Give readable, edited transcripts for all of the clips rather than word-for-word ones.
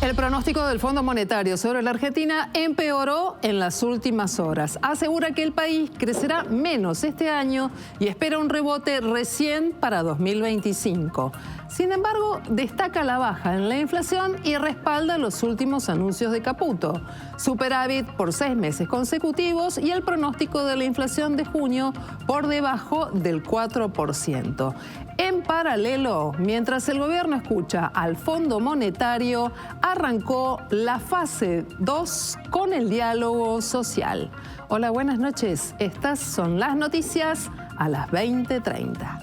El pronóstico del Fondo Monetario sobre la Argentina empeoró en las últimas horas. Asegura que el país crecerá menos este año y espera un rebote recién para 2025. Sin embargo, destaca la baja en la inflación y respalda los últimos anuncios de Caputo. Superávit por 6 meses consecutivos y el pronóstico de la inflación de junio por debajo del 4%. En paralelo, mientras el gobierno escucha al Fondo Monetario, arrancó la fase 2 con el diálogo social. Hola, buenas noches. Estas son las noticias a las 20:30.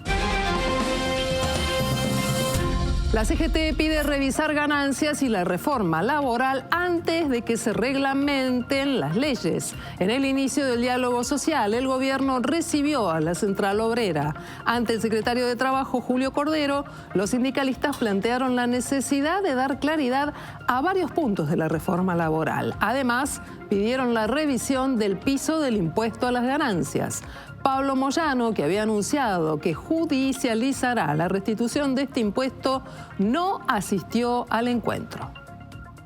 La CGT pide revisar ganancias y la reforma laboral antes de que se reglamenten las leyes. En el inicio del diálogo social, el gobierno recibió a la Central Obrera. Ante el secretario de Trabajo, Julio Cordero, los sindicalistas plantearon la necesidad de dar claridad a varios puntos de la reforma laboral. Además, pidieron la revisión del piso del impuesto a las ganancias. Pablo Moyano, que había anunciado que judicializará la restitución de este impuesto, no asistió al encuentro.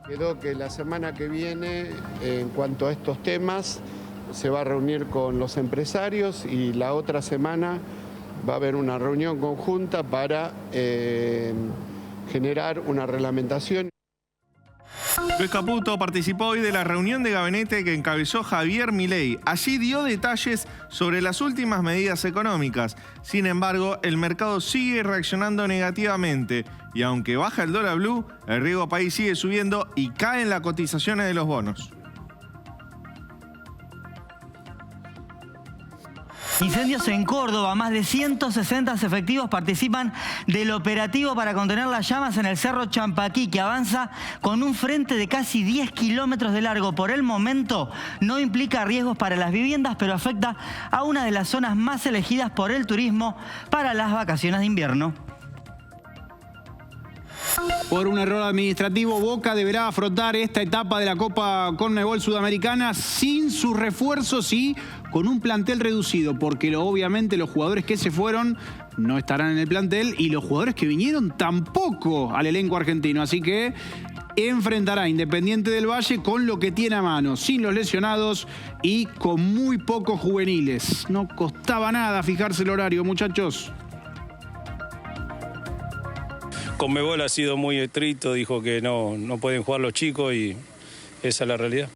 Quedó que la semana que viene, en cuanto a estos temas, se va a reunir con los empresarios y la otra semana va a haber una reunión conjunta para generar una reglamentación. Luis Caputo participó hoy de la reunión de gabinete que encabezó Javier Milei. Allí dio detalles sobre las últimas medidas económicas. Sin embargo, el mercado sigue reaccionando negativamente. Y aunque baja el dólar blue, el riesgo país sigue subiendo y caen las cotizaciones de los bonos. Incendios en Córdoba. Más de 160 efectivos participan del operativo para contener las llamas en el Cerro Champaquí, que avanza con un frente de casi 10 kilómetros de largo. Por el momento no implica riesgos para las viviendas, pero afecta a una de las zonas más elegidas por el turismo para las vacaciones de invierno. Por un error administrativo, Boca deberá afrontar esta etapa de la Copa Conmebol Sudamericana sin sus refuerzos y con un plantel reducido, porque obviamente los jugadores que se fueron no estarán en el plantel y los jugadores que vinieron tampoco al elenco argentino. Así que enfrentará a Independiente del Valle con lo que tiene a mano, sin los lesionados y con muy pocos juveniles. No costaba nada fijarse el horario, muchachos. Conmebol ha sido muy estricto, dijo que no pueden jugar los chicos y esa es la realidad.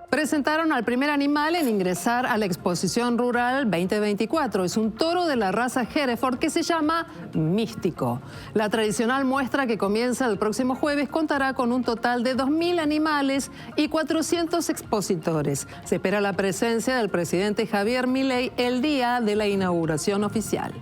Presentaron al primer animal en ingresar a la exposición rural 2024. Es un toro de la raza Hereford que se llama Místico. La tradicional muestra, que comienza el próximo jueves, contará con un total de 2.000 animales y 400 expositores. Se espera la presencia del presidente Javier Milei el día de la inauguración oficial.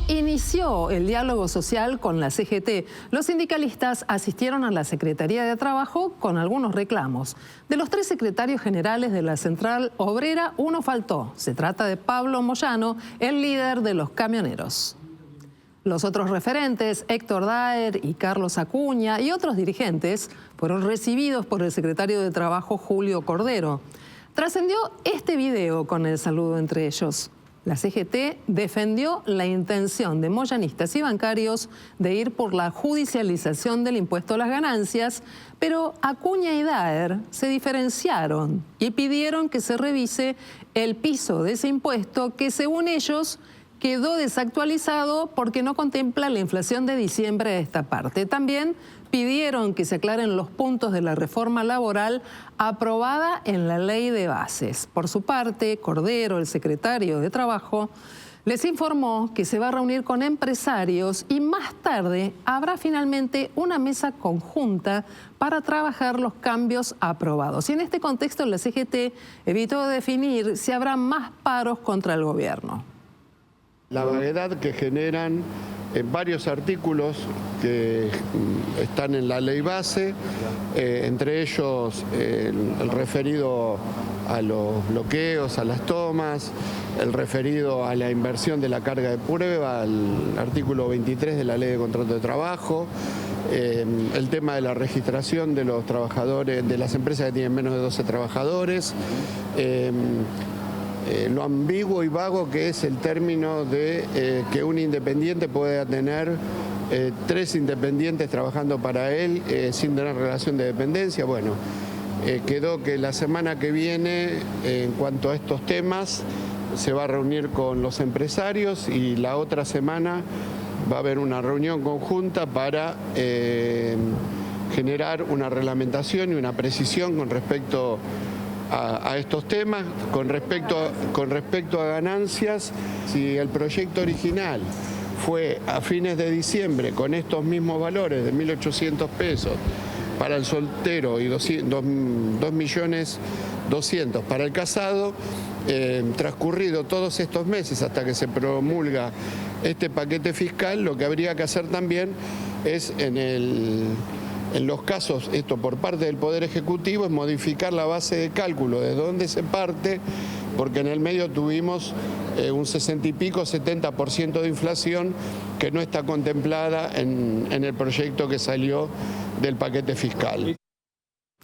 Inició el diálogo social con la CGT. Los sindicalistas asistieron a la Secretaría de Trabajo con algunos reclamos. De los 3 secretarios generales de la Central Obrera, uno faltó. Se trata de Pablo Moyano, el líder de los camioneros. Los otros referentes, Héctor Daer y Carlos Acuña, y otros dirigentes, fueron recibidos por el secretario de Trabajo, Julio Cordero. Trascendió este video con el saludo entre ellos. La CGT defendió la intención de moyanistas y bancarios de ir por la judicialización del impuesto a las ganancias, pero Acuña y Daer se diferenciaron y pidieron que se revise el piso de ese impuesto que, según ellos, quedó desactualizado porque no contempla la inflación de diciembre de esta parte. También pidieron que se aclaren los puntos de la reforma laboral aprobada en la ley de bases. Por su parte, Cordero, el secretario de Trabajo, les informó que se va a reunir con empresarios y más tarde habrá finalmente una mesa conjunta para trabajar los cambios aprobados. Y en este contexto, la CGT evitó definir si habrá más paros contra el gobierno. La vaguedad que generan varios artículos que están en la ley base, entre ellos el referido a los bloqueos, a las tomas, el referido a la inversión de la carga de prueba, al artículo 23 de la Ley de Contrato de Trabajo, el tema de la registración de los trabajadores, de las empresas que tienen menos de 12 trabajadores, lo ambiguo y vago que es el término de que un independiente pueda tener 3 independientes trabajando para él sin tener relación de dependencia. Bueno, quedó que la semana que viene, en cuanto a estos temas, se va a reunir con los empresarios y la otra semana va a haber una reunión conjunta para generar una reglamentación y una precisión con respecto a estos temas. Con respecto a ganancias, si el proyecto original fue a fines de diciembre con estos mismos valores de 1.800 pesos para el soltero y 2.200.000 para el casado, transcurrido todos estos meses hasta que se promulga este paquete fiscal, lo que habría que hacer también es en los casos, esto por parte del Poder Ejecutivo, es modificar la base de cálculo de dónde se parte, porque en el medio tuvimos un 60 y pico, 70% de inflación que no está contemplada en el proyecto que salió del paquete fiscal.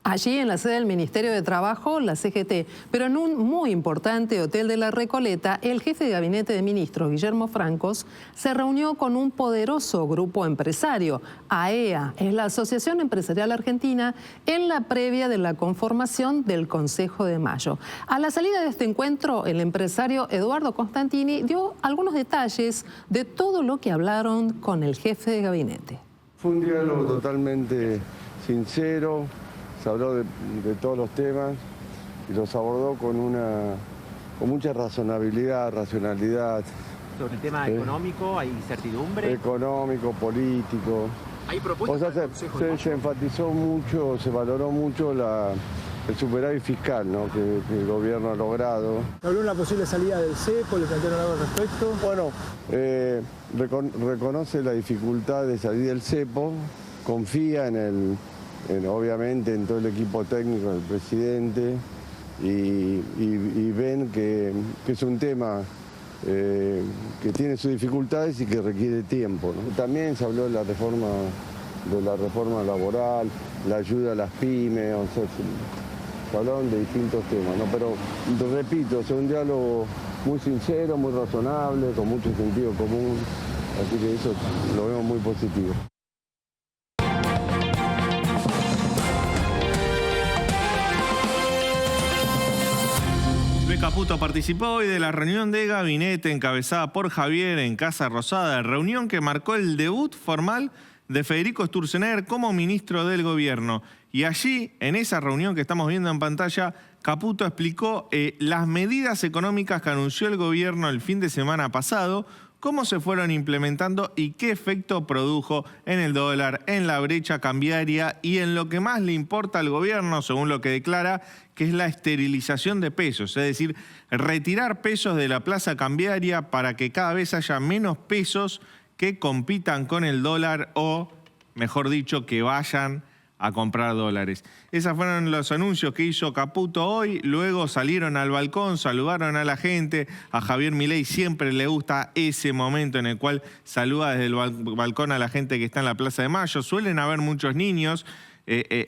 Allí en la sede del Ministerio de Trabajo, la CGT, pero en un muy importante hotel de La Recoleta, el jefe de gabinete de ministros, Guillermo Francos, se reunió con un poderoso grupo empresario, AEA, es la Asociación Empresarial Argentina, en la previa de la conformación del Consejo de Mayo. A la salida de este encuentro, el empresario Eduardo Constantini dio algunos detalles de todo lo que hablaron con el jefe de gabinete. Fue un diálogo totalmente sincero. Se habló de todos los temas y los abordó con mucha racionalidad. ¿Sobre el tema económico hay incertidumbre? Económico, político. ¿Hay propuestas? O sea, se enfatizó mucho, se valoró mucho el superávit fiscal, ¿no? que el gobierno ha logrado. ¿Habló de una posible salida del cepo? ¿Le plantearon algo al respecto? Bueno, reconoce la dificultad de salir del cepo, confía obviamente en todo el equipo técnico del presidente y ven que es un tema que tiene sus dificultades y que requiere tiempo, ¿no? También se habló de la reforma laboral, la ayuda a las pymes, o sea, se hablaron de distintos temas, ¿no? Pero repito, es un diálogo muy sincero, muy razonable, con mucho sentido común, así que eso lo vemos muy positivo. Luis Caputo participó hoy de la reunión de gabinete encabezada por Javier en Casa Rosada, reunión que marcó el debut formal de Federico Sturzenegger como ministro del gobierno. Y allí, en esa reunión que estamos viendo en pantalla, Caputo explicó las medidas económicas que anunció el gobierno el fin de semana pasado, cómo se fueron implementando y qué efecto produjo en el dólar, en la brecha cambiaria y en lo que más le importa al gobierno, según lo que declara, que es la esterilización de pesos, es decir, retirar pesos de la plaza cambiaria para que cada vez haya menos pesos que compitan con el dólar o, mejor dicho, que vayan a comprar dólares. Esos fueron los anuncios que hizo Caputo hoy. Luego salieron al balcón, saludaron a la gente. A Javier Milei siempre le gusta ese momento en el cual saluda desde el balcón a la gente que está en la Plaza de Mayo. Suelen haber muchos niños.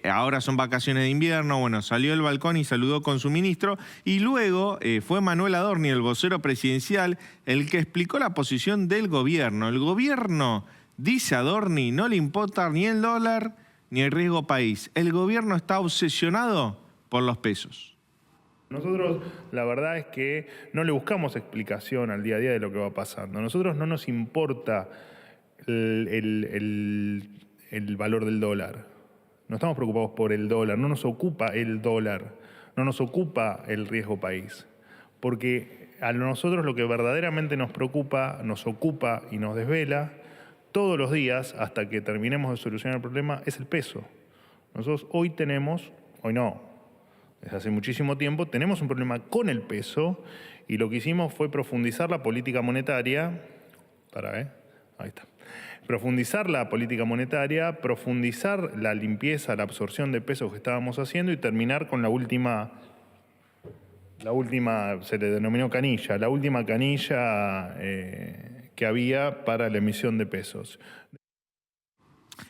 Ahora son vacaciones de invierno. Bueno, salió al balcón y saludó con su ministro. Y luego fue Manuel Adorni, el vocero presidencial, el que explicó la posición del gobierno. El gobierno, dice Adorni, no le importa ni el dólar ni el riesgo país. El gobierno está obsesionado por los pesos. Nosotros la verdad es que no le buscamos explicación al día a día de lo que va pasando. A nosotros no nos importa el valor del dólar. No estamos preocupados por el dólar, no nos ocupa el dólar, no nos ocupa el riesgo país. Porque a nosotros lo que verdaderamente nos preocupa, nos ocupa y nos desvela todos los días, hasta que terminemos de solucionar el problema, es el peso. Nosotros hoy no, desde hace muchísimo tiempo, tenemos un problema con el peso y lo que hicimos fue profundizar la política monetaria, profundizar la política monetaria, profundizar la limpieza, la absorción de pesos que estábamos haciendo y terminar con la última La última, se le denominó canilla, la última canilla que había para la emisión de pesos.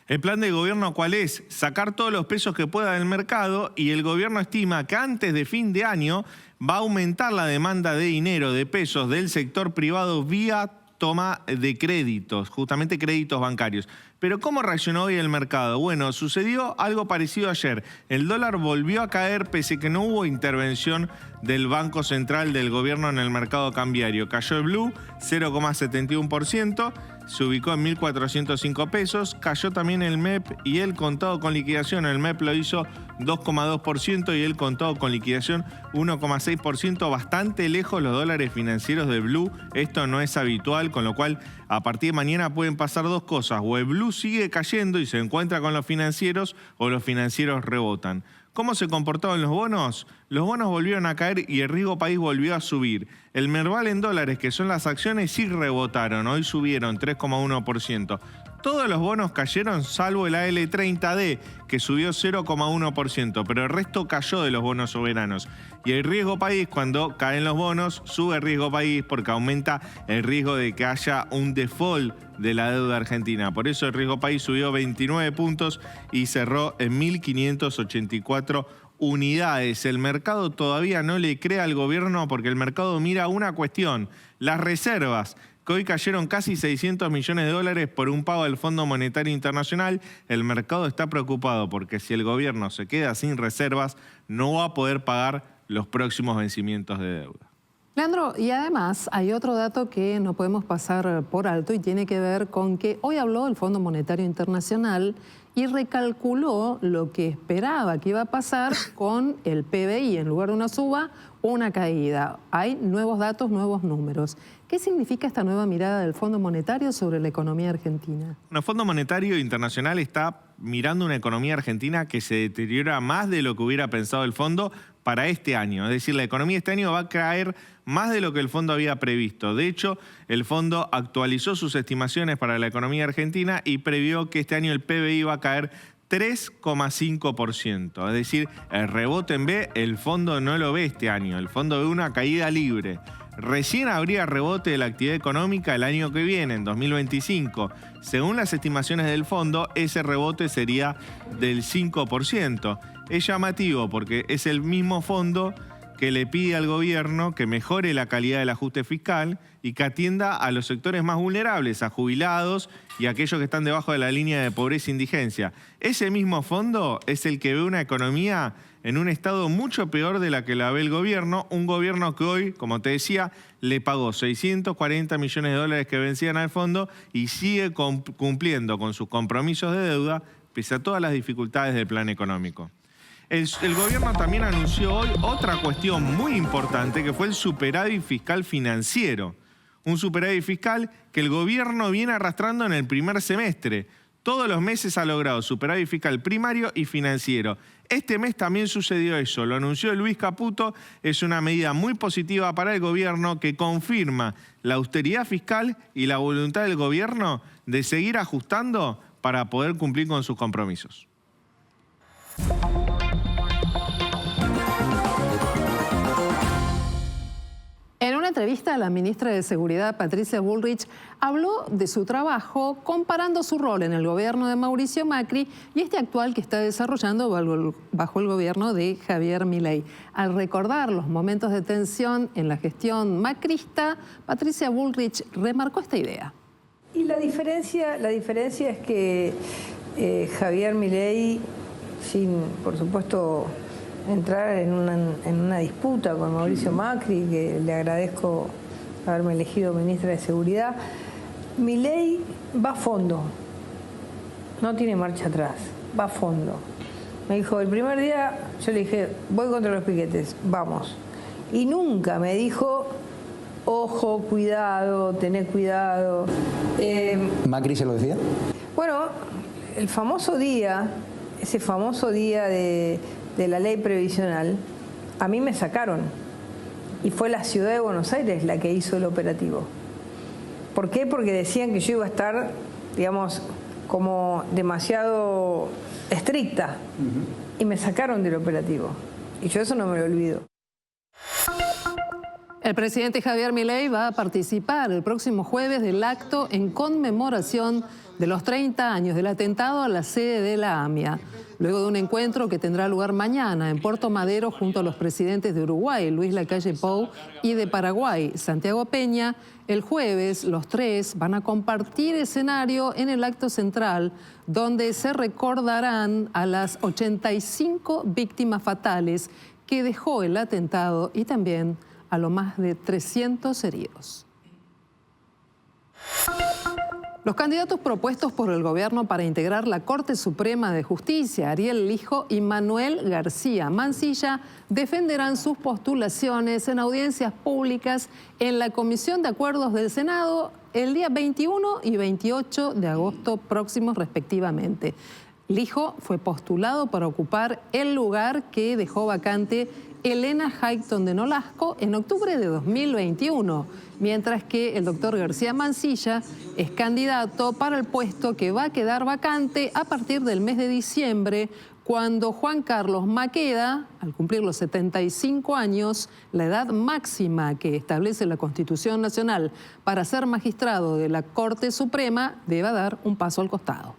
¿El plan del gobierno cuál es? Sacar todos los pesos que pueda del mercado, y el gobierno estima que antes de fin de año va a aumentar la demanda de dinero, de pesos del sector privado vía toma de créditos, justamente créditos bancarios. Pero ¿cómo reaccionó hoy el mercado? Bueno, sucedió algo parecido ayer. El dólar volvió a caer pese a que no hubo intervención del Banco Central del gobierno en el mercado cambiario. Cayó el blue 0,71%, se ubicó en 1.405 pesos. Cayó también el MEP y el contado con liquidación. El MEP lo hizo 2,2% y el contado con liquidación 1,6%, bastante lejos los dólares financieros del blue. Esto no es habitual, con lo cual a partir de mañana pueden pasar dos cosas: o el blue sigue cayendo y se encuentra con los financieros, o los financieros rebotan. ¿Cómo se comportaron los bonos? Los bonos volvieron a caer y el riesgo país volvió a subir. El Merval en dólares, que son las acciones, sí rebotaron. Hoy subieron 3,1%. Todos los bonos cayeron salvo el AL30D, que subió 0,1%, pero el resto cayó de los bonos soberanos. Y el riesgo país, cuando caen los bonos, sube el riesgo país porque aumenta el riesgo de que haya un default de la deuda argentina. Por eso el riesgo país subió 29 puntos y cerró en 1.584 unidades. El mercado todavía no le cree al gobierno porque el mercado mira una cuestión: las reservas, que hoy cayeron casi 600 millones de dólares por un pago del Fondo Monetario Internacional. El mercado está preocupado porque si el gobierno se queda sin reservas, no va a poder pagar los próximos vencimientos de deuda. Leandro, y además hay otro dato que no podemos pasar por alto y tiene que ver con que hoy habló el Fondo Monetario Internacional y recalculó lo que esperaba que iba a pasar con el PBI. En lugar de una suba, una caída. Hay nuevos datos, nuevos números. ¿Qué significa esta nueva mirada del Fondo Monetario sobre la economía argentina? El Fondo Monetario Internacional está mirando una economía argentina que se deteriora más de lo que hubiera pensado el fondo para este año. Es decir, la economía este año va a caer más de lo que el fondo había previsto. De hecho, el fondo actualizó sus estimaciones para la economía argentina y previó que este año el PBI va a caer 3,5%. Es decir, el rebote en B, el fondo no lo ve este año. El fondo ve una caída libre. Recién habría rebote de la actividad económica el año que viene, en 2025. Según las estimaciones del fondo, ese rebote sería del 5%. Es llamativo porque es el mismo fondo que le pide al gobierno que mejore la calidad del ajuste fiscal y que atienda a los sectores más vulnerables, a jubilados y a aquellos que están debajo de la línea de pobreza e indigencia. Ese mismo fondo es el que ve una economía en un estado mucho peor de la que la ve el gobierno, un gobierno que hoy, como te decía, le pagó 640 millones de dólares que vencían al fondo y sigue cumpliendo con sus compromisos de deuda pese a todas las dificultades del plan económico. El gobierno también anunció hoy otra cuestión muy importante, que fue el superávit fiscal financiero. Un superávit fiscal que el gobierno viene arrastrando en el primer semestre. Todos los meses ha logrado superávit fiscal primario y financiero. Este mes también sucedió eso, lo anunció Luis Caputo. Es una medida muy positiva para el gobierno que confirma la austeridad fiscal y la voluntad del gobierno de seguir ajustando para poder cumplir con sus compromisos. En una entrevista, la ministra de Seguridad, Patricia Bullrich, habló de su trabajo comparando su rol en el gobierno de Mauricio Macri y este actual que está desarrollando bajo el gobierno de Javier Milei. Al recordar los momentos de tensión en la gestión macrista, Patricia Bullrich remarcó esta idea. Y la diferencia es que Javier Milei, sin, por supuesto, entrar en una disputa con Mauricio Macri, que le agradezco haberme elegido ministra de Seguridad, Milei va a fondo, no tiene marcha atrás, va a fondo. Me dijo, el primer día yo le dije, voy contra los piquetes, vamos. Y nunca me dijo, ojo, cuidado, tené cuidado. ¿Macri se lo decía? Bueno, el famoso día, ese famoso día de la ley previsional, a mí me sacaron. Y fue la ciudad de Buenos Aires la que hizo el operativo. ¿Por qué? Porque decían que yo iba a estar, digamos, como demasiado estricta. Y me sacaron del operativo. Y yo eso no me lo olvido. El presidente Javier Milei va a participar el próximo jueves del acto en conmemoración de los 30 años del atentado a la sede de la AMIA. Luego de un encuentro que tendrá lugar mañana en Puerto Madero junto a los presidentes de Uruguay, Luis Lacalle Pou, y de Paraguay, Santiago Peña, el jueves los tres van a compartir escenario en el acto central, donde se recordarán a las 85 víctimas fatales que dejó el atentado y también a lo más de 300 heridos. Los candidatos propuestos por el gobierno para integrar la Corte Suprema de Justicia, Ariel Lijo y Manuel García Mansilla, defenderán sus postulaciones en audiencias públicas en la Comisión de Acuerdos del Senado el día 21 y 28 de agosto próximos respectivamente. Lijo fue postulado para ocupar el lugar que dejó vacante Elena Highton de Nolasco en octubre de 2021, mientras que el doctor García Mansilla es candidato para el puesto que va a quedar vacante a partir del mes de diciembre, cuando Juan Carlos Maqueda, al cumplir los 75 años, la edad máxima que establece la Constitución Nacional para ser magistrado de la Corte Suprema, deba dar un paso al costado.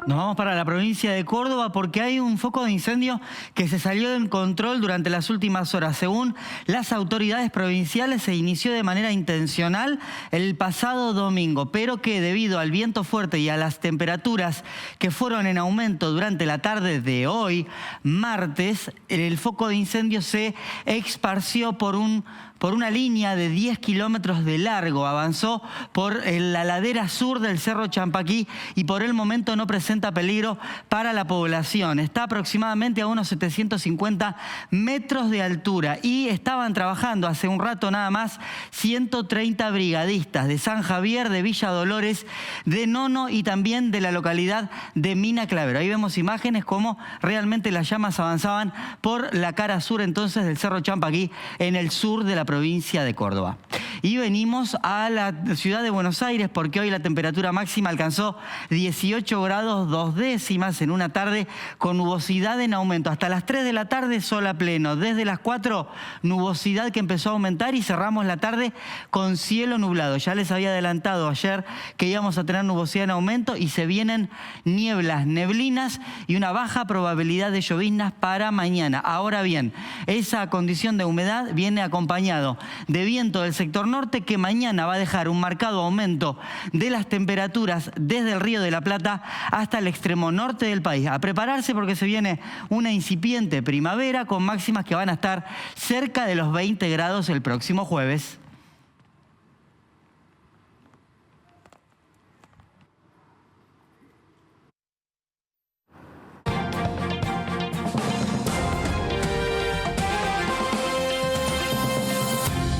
Nos vamos para la provincia de Córdoba porque hay un foco de incendio que se salió del control durante las últimas horas. Según las autoridades provinciales, se inició de manera intencional el pasado domingo, pero que debido al viento fuerte y a las temperaturas que fueron en aumento durante la tarde de hoy, martes, el foco de incendio se esparció por una línea de 10 kilómetros de largo. Avanzó por la ladera sur del Cerro Champaquí y por el momento no presenta peligro para la población. Está aproximadamente a unos 750 metros de altura y estaban trabajando hace un rato nada más 130 brigadistas de San Javier, de Villa Dolores, de Nono y también de la localidad de Mina Clavero. Ahí vemos imágenes como realmente las llamas avanzaban por la cara sur entonces del Cerro Champaquí en el sur de la provincia de Córdoba. Y venimos a la ciudad de Buenos Aires porque hoy la temperatura máxima alcanzó 18 grados 2 décimas en una tarde con nubosidad en aumento. Hasta las 3 de la tarde sol a pleno. Desde las 4 nubosidad que empezó a aumentar y cerramos la tarde con cielo nublado. Ya les había adelantado ayer que íbamos a tener nubosidad en aumento y se vienen nieblas, neblinas y una baja probabilidad de lloviznas para mañana. Ahora bien, esa condición de humedad viene acompañado de viento del sector norte que mañana va a dejar un marcado aumento de las temperaturas desde el Río de la Plata hasta el extremo norte del país. A prepararse porque se viene una incipiente primavera con máximas que van a estar cerca de los 20 grados el próximo jueves.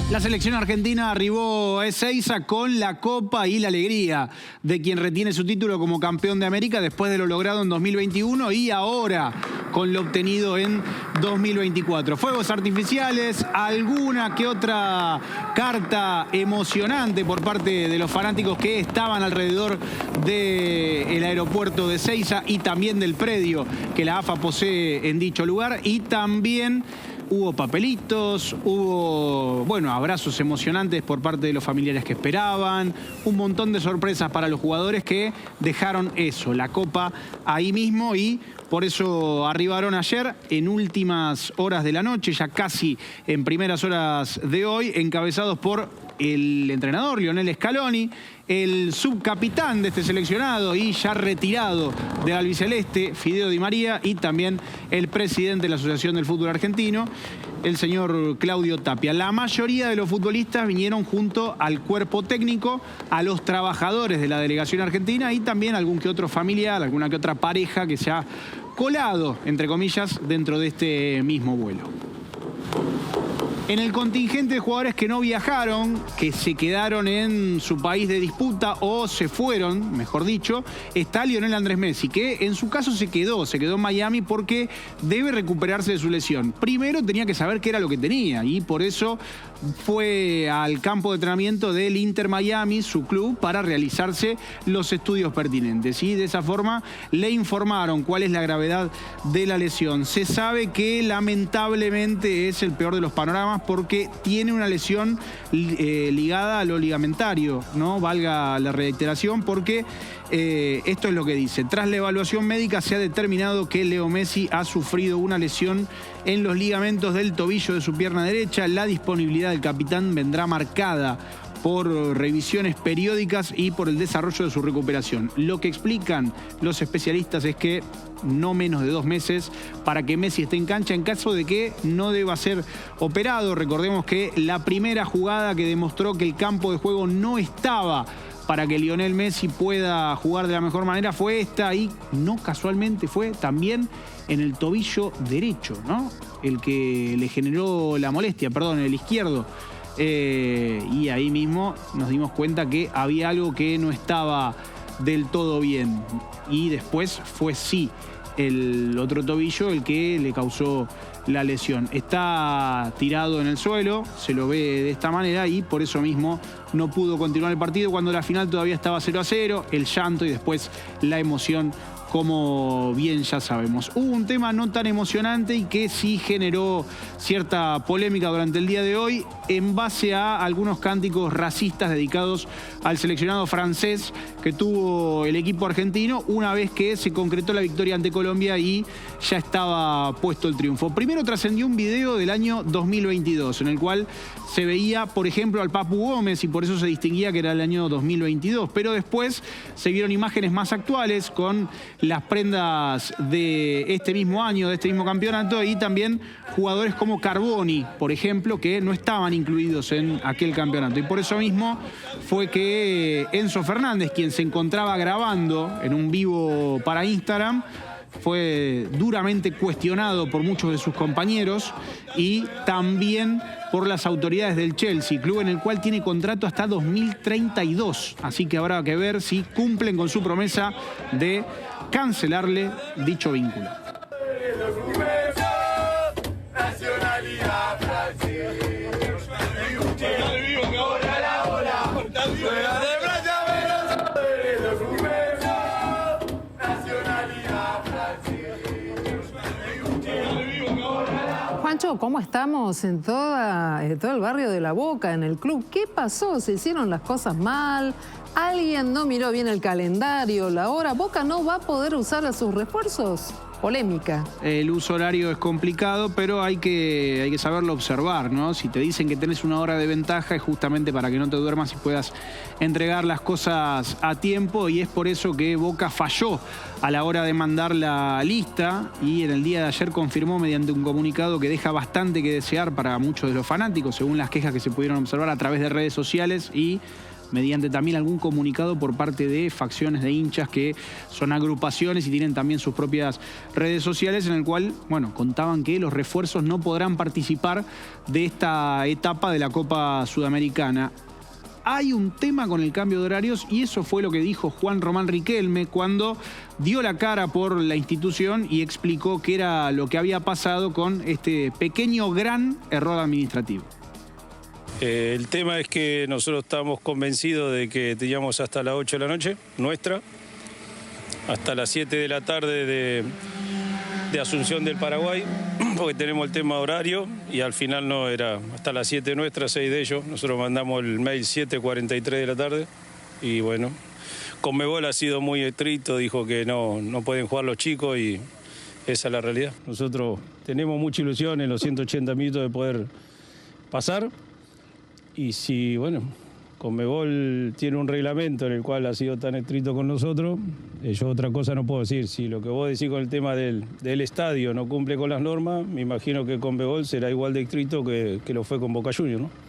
La selección argentina arribó a Ezeiza con la copa y la alegría de quien retiene su título como campeón de América después de lo logrado en 2021 y ahora con lo obtenido en 2024. Fuegos artificiales, alguna que otra carta emocionante por parte de los fanáticos que estaban alrededor del aeropuerto de Ezeiza y también del predio que la AFA posee en dicho lugar, y también hubo papelitos, hubo, bueno, abrazos emocionantes por parte de los familiares que esperaban, un montón de sorpresas para los jugadores que dejaron eso, la copa ahí mismo, y por eso arribaron ayer en últimas horas de la noche, ya casi en primeras horas de hoy, encabezados por el entrenador Lionel Scaloni, el subcapitán de este seleccionado y ya retirado de albiceleste, Fideo Di María, y también el presidente de la Asociación del Fútbol Argentino, el señor Claudio Tapia. La mayoría de los futbolistas vinieron junto al cuerpo técnico, a los trabajadores de la delegación argentina y también algún que otro familiar, alguna que otra pareja que se ha colado, entre comillas, dentro de este mismo vuelo. En el contingente de jugadores que no viajaron, que se quedaron en su país de disputa o se fueron, mejor dicho, está Lionel Andrés Messi, que en su caso se quedó en Miami porque debe recuperarse de su lesión. Primero tenía que saber qué era lo que tenía y por eso fue al campo de entrenamiento del Inter Miami, su club, para realizarse los estudios pertinentes. Y de esa forma le informaron cuál es la gravedad de la lesión. Se sabe que lamentablemente es el peor de los panoramas porque tiene una lesión ligada a lo ligamentario, ¿no? Valga la reiteración, porque esto es lo que dice. Tras la evaluación médica se ha determinado que Leo Messi ha sufrido una lesión en los ligamentos del tobillo de su pierna derecha. La disponibilidad del capitán vendrá marcada por revisiones periódicas y por el desarrollo de su recuperación. Lo que explican los especialistas es que no menos de 2 meses para que Messi esté en cancha en caso de que no deba ser operado. Recordemos que la primera jugada que demostró que el campo de juego no estaba para que Lionel Messi pueda jugar de la mejor manera fue esta, y no casualmente fue también en el tobillo derecho, ¿no? El que le generó la molestia, perdón, el izquierdo. Y ahí mismo nos dimos cuenta que había algo que no estaba del todo bien. Y después fue sí el otro tobillo el que le causó la lesión. Está tirado en el suelo, se lo ve de esta manera y por eso mismo no pudo continuar el partido cuando la final todavía estaba 0-0, el llanto y después la emoción, como bien ya sabemos. Hubo un tema no tan emocionante y que sí generó cierta polémica durante el día de hoy en base a algunos cánticos racistas dedicados al seleccionado francés que tuvo el equipo argentino una vez que se concretó la victoria ante Colombia y ya estaba puesto el triunfo. Primero trascendió un video del año 2022 en el cual se veía, por ejemplo, al Papu Gómez y por eso se distinguía que era el año 2022, pero después se vieron imágenes más actuales con las prendas de este mismo año, de este mismo campeonato, y también jugadores como Carboni, por ejemplo, que no estaban incluidos en aquel campeonato. Y por eso mismo fue que Enzo Fernández, quien se encontraba grabando en un vivo para Instagram, fue duramente cuestionado por muchos de sus compañeros y también por las autoridades del Chelsea, club en el cual tiene contrato hasta 2032. Así que habrá que ver si cumplen con su promesa de cancelarle dicho vínculo. Juancho, ¿cómo estamos en todo el barrio de La Boca, en el club? ¿Qué pasó? ¿Se hicieron las cosas mal? ¿Alguien no miró bien el calendario, la hora? ¿Boca no va a poder usar a sus refuerzos? Polémica. El uso horario es complicado, pero hay que saberlo observar, ¿no? Si te dicen que tenés una hora de ventaja es justamente para que no te duermas y puedas entregar las cosas a tiempo, y es por eso que Boca falló a la hora de mandar la lista y en el día de ayer confirmó mediante un comunicado que deja bastante que desear para muchos de los fanáticos, según las quejas que se pudieron observar a través de redes sociales y mediante también algún comunicado por parte de facciones de hinchas que son agrupaciones y tienen también sus propias redes sociales, en el cual, bueno, contaban que los refuerzos no podrán participar de esta etapa de la Copa Sudamericana. Hay un tema con el cambio de horarios y eso fue lo que dijo Juan Román Riquelme cuando dio la cara por la institución y explicó qué era lo que había pasado con este pequeño gran error administrativo. El tema es que nosotros estábamos convencidos de que teníamos hasta las 8 de la noche, nuestra, hasta las 7 de la tarde de Asunción del Paraguay, porque tenemos el tema horario y al final no, era hasta las 7 nuestra, 6 de ellos. Nosotros mandamos el mail 7:43 de la tarde y bueno, Conmebol ha sido muy estricto, dijo que no pueden jugar los chicos y esa es la realidad. Nosotros tenemos mucha ilusión en los 180 minutos de poder pasar. Y si, bueno, Conmebol tiene un reglamento en el cual ha sido tan estricto con nosotros, yo otra cosa no puedo decir. Si lo que vos decís con el tema del estadio no cumple con las normas, me imagino que Conmebol será igual de estricto que lo fue con Boca Juniors, ¿no?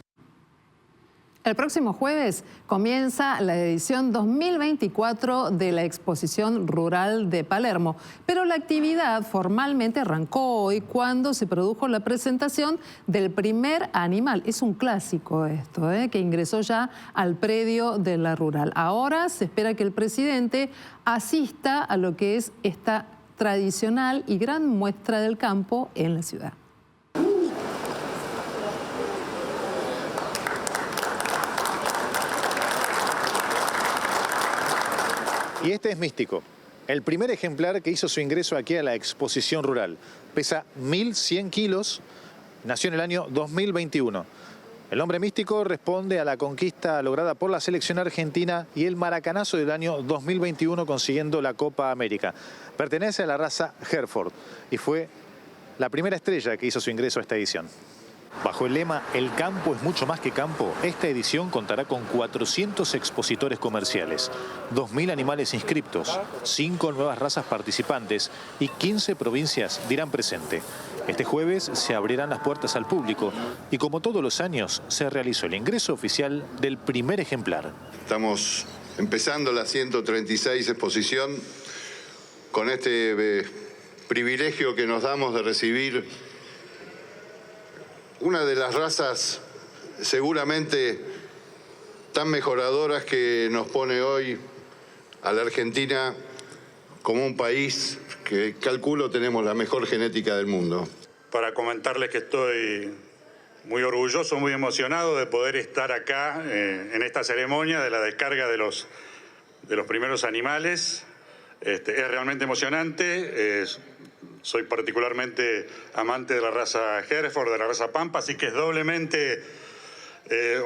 El próximo jueves comienza la edición 2024 de la Exposición Rural de Palermo, pero la actividad formalmente arrancó hoy cuando se produjo la presentación del primer animal. Es un clásico esto, que ingresó ya al predio de la Rural. Ahora se espera que el presidente asista a lo que es esta tradicional y gran muestra del campo en la ciudad. Y este es Místico, el primer ejemplar que hizo su ingreso aquí a la exposición rural. Pesa 1.100 kilos, nació en el año 2021. El hombre místico responde a la conquista lograda por la selección argentina y el maracanazo del año 2021 consiguiendo la Copa América. Pertenece a la raza Hereford y fue la primera estrella que hizo su ingreso a esta edición. Bajo el lema "El campo es mucho más que campo", esta edición contará con 400 expositores comerciales, 2.000 animales inscriptos, 5 nuevas razas participantes y 15 provincias dirán presente. Este jueves se abrirán las puertas al público y, como todos los años, se realizó el ingreso oficial del primer ejemplar. Estamos empezando la 136 exposición con este privilegio que nos damos de recibir una de las razas seguramente tan mejoradoras que nos pone hoy a la Argentina como un país que calculo tenemos la mejor genética del mundo. Para comentarles que estoy muy orgulloso, muy emocionado de poder estar acá en esta ceremonia de la descarga de los primeros animales. Es realmente emocionante. Soy particularmente amante de la raza Hereford, de la raza Pampa, así que es doblemente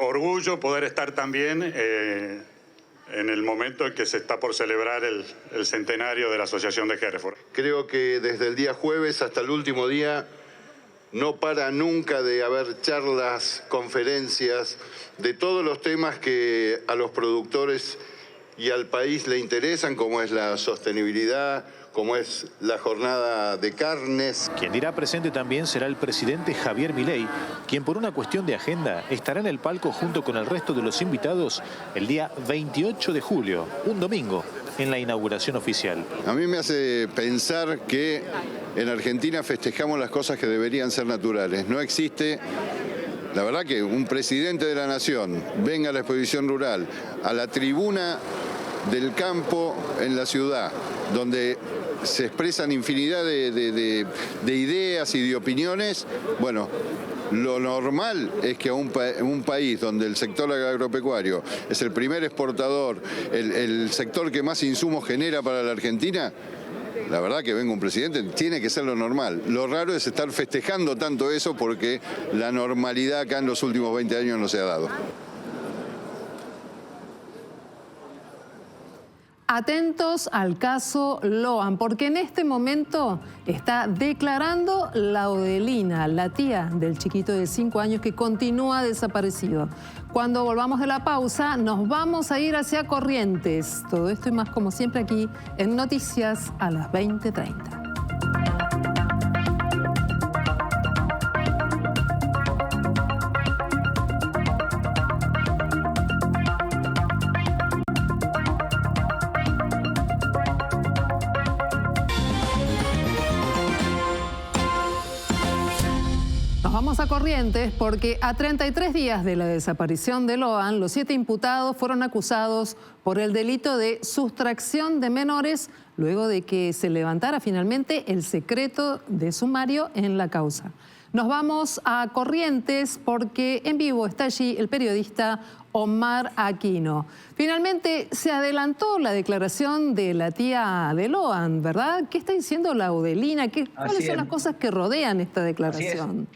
orgullo poder estar también en el momento en que se está por celebrar el centenario de la Asociación de Hereford. Creo que desde el día jueves hasta el último día no para nunca de haber charlas, conferencias, de todos los temas que a los productores y al país le interesan, como es la sostenibilidad, como es la jornada de carnes. Quien dirá presente también será el presidente Javier Milei, quien por una cuestión de agenda estará en el palco junto con el resto de los invitados el día 28 de julio, un domingo, en la inauguración oficial. A mí me hace pensar que en Argentina festejamos las cosas que deberían ser naturales. No existe, la verdad, que un presidente de la nación venga a la exposición rural, a la tribuna del campo en la ciudad, donde se expresan infinidad de ideas y de opiniones. Bueno, lo normal es que un país donde el sector agropecuario es el primer exportador, el sector que más insumos genera para la Argentina, la verdad que venga un presidente, tiene que ser lo normal. Lo raro es estar festejando tanto eso porque la normalidad acá en los últimos 20 años no se ha dado. Atentos al caso Loan, porque en este momento está declarando Laudelina, la tía del chiquito de 5 años que continúa desaparecido. Cuando volvamos de la pausa, nos vamos a ir hacia Corrientes. Todo esto y más, como siempre, aquí en Noticias a las 20:30. Vamos a Corrientes porque a 33 días de la desaparición de Loan, los 7 imputados fueron acusados por el delito de sustracción de menores luego de que se levantara finalmente el secreto de sumario en la causa. Nos vamos a Corrientes porque en vivo está allí el periodista Omar Aquino. Finalmente se adelantó la declaración de la tía de Loan, ¿verdad? ¿Qué está diciendo Laudelina? ¿Cuáles son las cosas que rodean esta declaración?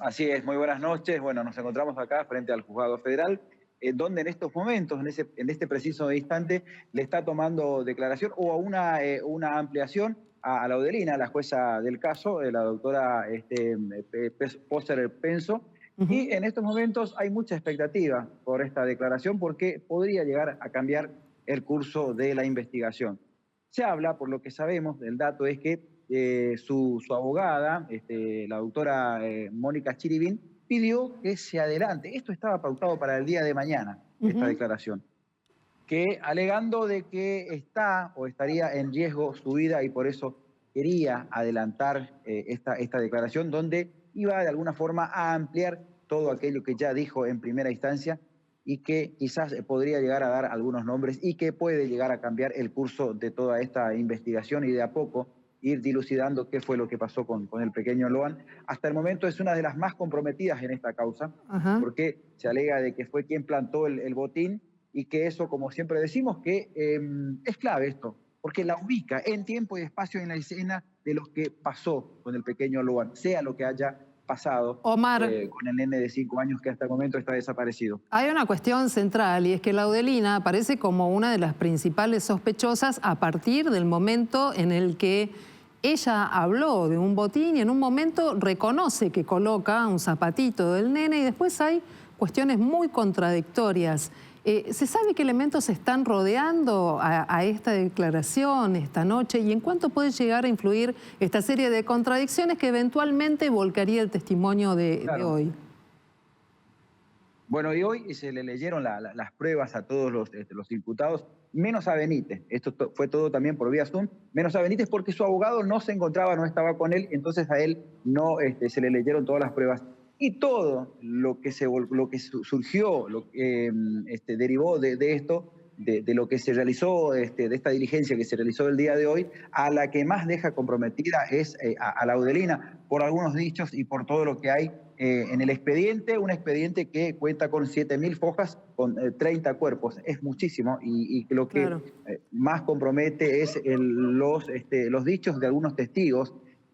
Así es, muy buenas noches. Bueno, nos encontramos acá frente al Juzgado Federal, donde en estos momentos, en este preciso instante, le está tomando declaración o una ampliación a Laudelina, la jueza del caso, la doctora Póser Penso. Y en estos momentos hay mucha expectativa por esta declaración porque podría llegar a cambiar el curso de la investigación. Se habla, por lo que sabemos, el dato es que su abogada, la doctora Mónica Chiribín, pidió que se adelante. Esto estaba pautado para el día de mañana, esta declaración, que alegando de que está o estaría en riesgo su vida y por eso quería adelantar esta declaración donde iba de alguna forma a ampliar todo aquello que ya dijo en primera instancia y que quizás podría llegar a dar algunos nombres y que puede llegar a cambiar el curso de toda esta investigación y de a poco ir dilucidando qué fue lo que pasó con el pequeño Loan. Hasta el momento es una de las más comprometidas en esta causa, porque se alega de que fue quien plantó el botín y que eso, como siempre decimos, que es clave esto, porque la ubica en tiempo y espacio en la escena de lo que pasó con el pequeño Luan, sea lo que haya pasado Omar, con el nene de 5 años que hasta el momento está desaparecido. hay una cuestión central y es que Laudelina aparece como una de las principales sospechosas a partir del momento en el que ella habló de un botín y en un momento reconoce que coloca un zapatito del nene y después hay cuestiones muy contradictorias. ¿Se sabe qué elementos están rodeando a esta declaración esta noche y en cuánto puede llegar a influir esta serie de contradicciones que eventualmente volcaría el testimonio de hoy? Bueno, y hoy se le leyeron las pruebas a todos los imputados, menos a Benítez. Esto fue todo también por vía Zoom, menos a Benítez porque su abogado no se encontraba, no estaba con él, entonces a él no se le leyeron todas las pruebas. Y todo lo que surgió, lo que derivó de esto, de lo que se realizó, de esta diligencia que se realizó el día de hoy, a la que más deja comprometida es a Laudelina, por algunos dichos y por todo lo que hay en el expediente, un expediente que cuenta con 7.000 fojas, con 30 cuerpos, es muchísimo, y lo que más compromete es los dichos de algunos testigos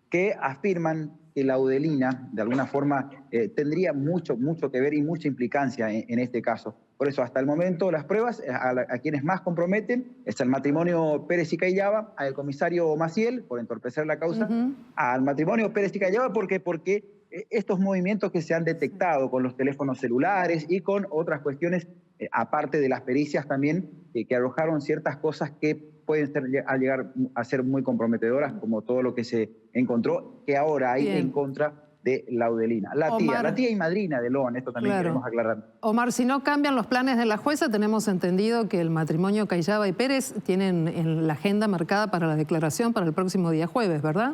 que afirman que Laudelina, de alguna forma, tendría mucho que ver y mucha implicancia en este caso. Por eso, hasta el momento, las pruebas a quienes más comprometen es el matrimonio Pérez y Cayaba, al comisario Maciel, por entorpecer la causa, al matrimonio Pérez y Cayaba, porque estos movimientos que se han detectado con los teléfonos celulares y con otras cuestiones, aparte de las pericias también, que arrojaron ciertas cosas que pueden llegar a ser muy comprometedoras, como todo lo que se encontró, que ahora hay en contra de Laudelina. La tía y madrina de Loan, esto también queremos aclarar. Omar, si no cambian los planes de la jueza, tenemos entendido que el matrimonio Cayaba y Pérez tienen en la agenda marcada para la declaración para el próximo día jueves, ¿verdad?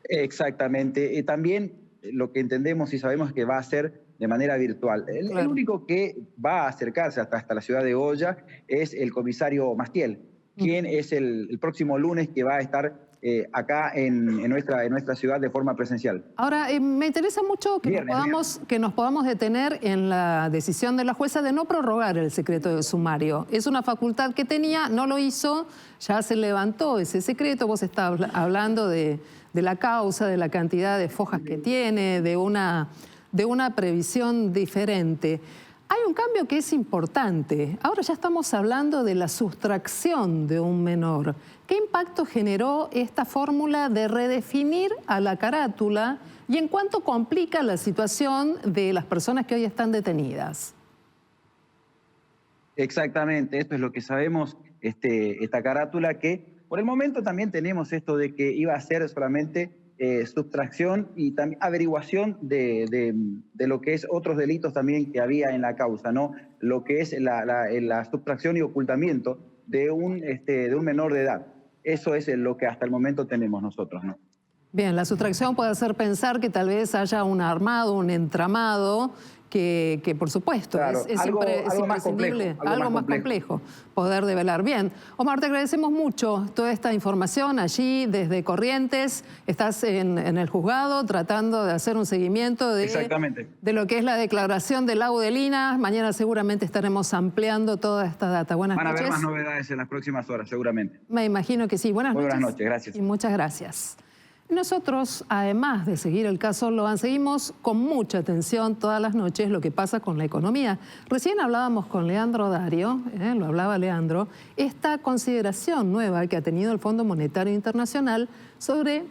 Exactamente. También lo que entendemos y sabemos es que va a ser de manera virtual. El único que va a acercarse hasta la ciudad de Goya es el comisario Mastiel, quien es el próximo lunes que va a estar acá en nuestra ciudad de forma presencial. Ahora, me interesa mucho que nos podamos detener en la decisión de la jueza de no prorrogar el secreto de sumario. Es una facultad que tenía, no lo hizo, ya se levantó ese secreto. Vos estás hablando de la causa, de la cantidad de fojas que tiene, de una previsión diferente. Hay un cambio que es importante. Ahora ya estamos hablando de la sustracción de un menor. ¿Qué impacto generó esta fórmula de redefinir a la carátula y en cuánto complica la situación de las personas que hoy están detenidas? Exactamente, esto es lo que sabemos, esta carátula que por el momento también tenemos esto de que iba a ser solamente sustracción y también averiguación de lo que es otros delitos también que había en la causa, ¿no? Lo que es la sustracción y ocultamiento de un menor de edad. Eso es lo que hasta el momento tenemos nosotros, ¿no? Bien, la sustracción puede hacer pensar que tal vez haya un armado, un entramado, que por supuesto es imprescindible, algo más complejo poder develar. Bien, Omar, te agradecemos mucho toda esta información allí desde Corrientes. Estás en el juzgado tratando de hacer un seguimiento de lo que es la declaración de Laudelina. Mañana seguramente estaremos ampliando toda esta data. Buenas noches. Van a haber más novedades en las próximas horas, seguramente. Me imagino que sí. Buenas noches. Buenas noches, gracias. Y muchas gracias. Nosotros, además de seguir el caso Loan, seguimos con mucha atención todas las noches lo que pasa con la economía. Recién hablábamos con Leandro Dario, lo hablaba Leandro, esta consideración nueva que ha tenido el Fondo Monetario Internacional sobre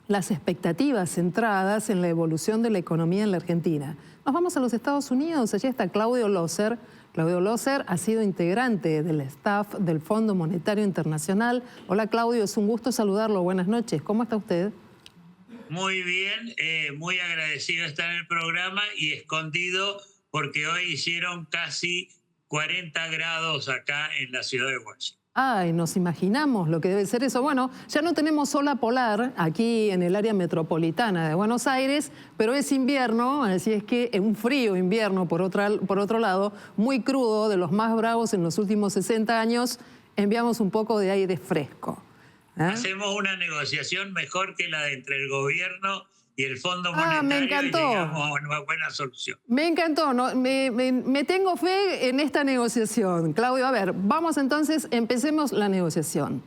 las expectativas centradas en la evolución de la economía en la Argentina. Nos vamos a los Estados Unidos, allí está Claudio Loser. Claudio Loser ha sido integrante del staff del Fondo Monetario Internacional. Hola Claudio, es un gusto saludarlo. Buenas noches. ¿Cómo está usted? Muy bien, muy agradecido de estar en el programa y escondido porque hoy hicieron casi 40 grados acá en la ciudad de Washington. Ay, nos imaginamos lo que debe ser eso. Bueno, ya no tenemos ola polar aquí en el área metropolitana de Buenos Aires, pero es invierno, así es que un frío invierno, por otro lado, muy crudo, de los más bravos en los últimos 60 años, enviamos un poco de aire fresco. Hacemos una negociación mejor que la de entre el gobierno y el Fondo Monetario me encantó. llegamos a una buena solución. Me encantó, ¿no? Me tengo fe en esta negociación. Claudio, a ver, vamos entonces, empecemos la negociación.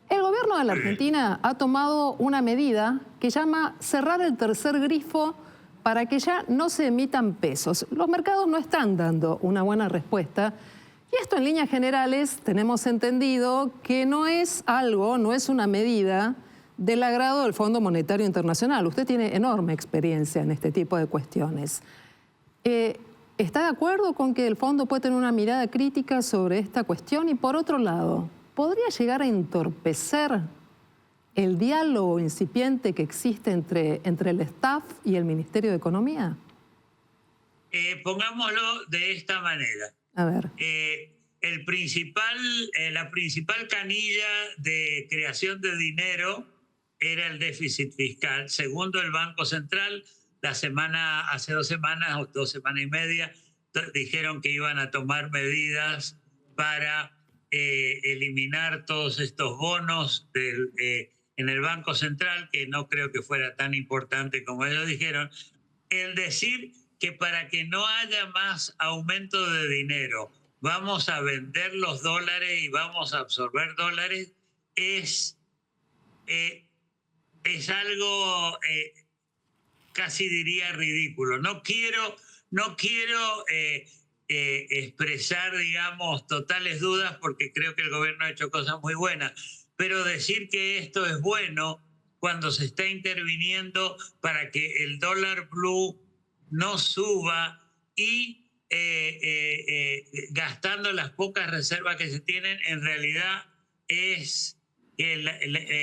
El gobierno de la Argentina ha tomado una medida que llama cerrar el tercer grifo para que ya no se emitan pesos. Los mercados no están dando una buena respuesta. Y esto en líneas generales tenemos entendido que no es algo, no es una medida del agrado del Fondo Monetario Internacional. Usted tiene enorme experiencia en este tipo de cuestiones. ¿Está de acuerdo con que el fondo puede tener una mirada crítica sobre esta cuestión? Y por otro lado, ¿podría llegar a entorpecer el diálogo incipiente que existe entre el staff y el Ministerio de Economía? Pongámoslo de esta manera. A ver. La principal canilla de creación de dinero era el déficit fiscal. Segundo, el Banco Central, hace 2 semanas o 2 semanas y media, dijeron que iban a tomar medidas para eliminar todos estos bonos en el Banco Central, que no creo que fuera tan importante como ellos dijeron. El decir que para que no haya más aumento de dinero, vamos a vender los dólares y vamos a absorber dólares, es algo casi diría ridículo. No quiero expresar, digamos, totales dudas porque creo que el gobierno ha hecho cosas muy buenas, pero decir que esto es bueno cuando se está interviniendo para que el dólar blue no suba y gastando las pocas reservas que se tienen, en realidad es que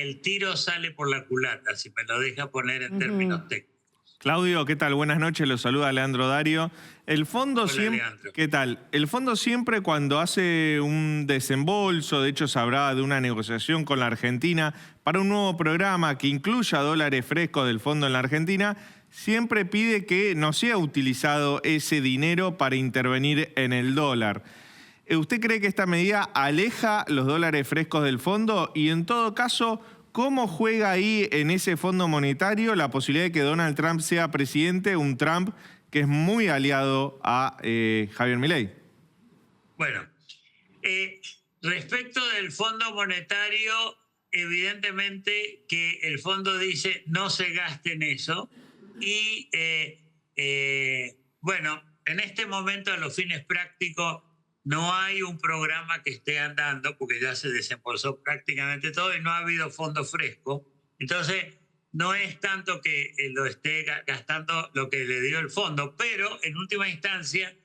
el tiro sale por la culata, si me lo deja poner en términos técnicos. Claudio, ¿qué tal? Buenas noches, lo saluda Leandro Dario. El fondo siempre, ¿qué tal? El fondo siempre cuando hace un desembolso, de hecho se hablaba de una negociación con la Argentina para un nuevo programa que incluya dólares frescos del fondo en la Argentina, siempre pide que no sea utilizado ese dinero para intervenir en el dólar. ¿Usted cree que esta medida aleja los dólares frescos del fondo? Y en todo caso, ¿cómo juega ahí en ese Fondo Monetario la posibilidad de que Donald Trump sea presidente? Un Trump que es muy aliado a Javier Milei. Bueno, respecto del Fondo Monetario, evidentemente que el fondo dice no se gaste en eso. Y bueno, en este momento a los fines prácticos no hay un programa que esté andando porque ya se desembolsó prácticamente todo y no ha habido fondo fresco. Entonces, no es tanto que lo esté gastando lo que le dio el fondo, pero en última instancia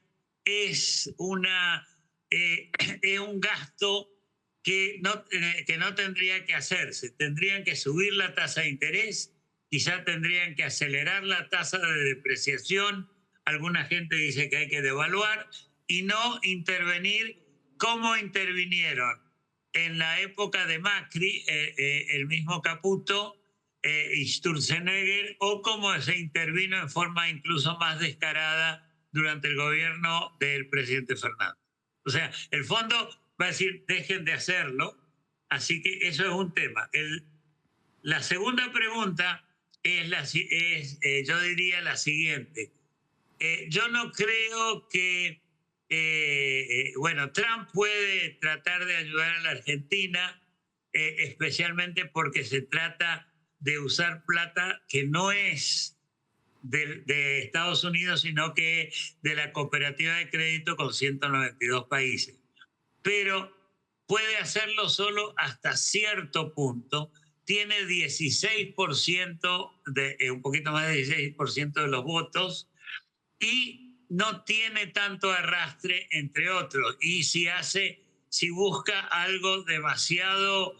es un gasto que no tendría que hacerse. Tendrían que subir la tasa de interés, quizá tendrían que acelerar la tasa de depreciación. Alguna gente dice que hay que devaluar y no intervenir como intervinieron en la época de Macri, el mismo Caputo y Sturzenegger, o como se intervino en forma incluso más descarada durante el gobierno del presidente Fernández. O sea, el fondo va a decir, dejen de hacerlo, así que eso es un tema. La segunda pregunta yo diría la siguiente. Yo no creo que bueno, Trump puede tratar de ayudar a la Argentina, especialmente porque se trata de usar plata que no es de Estados Unidos, sino que de la cooperativa de crédito con 192 países. Pero puede hacerlo solo hasta cierto punto. Tiene 16%, un poquito más de 16% de los votos y no tiene tanto arrastre, entre otros. Y si busca algo demasiado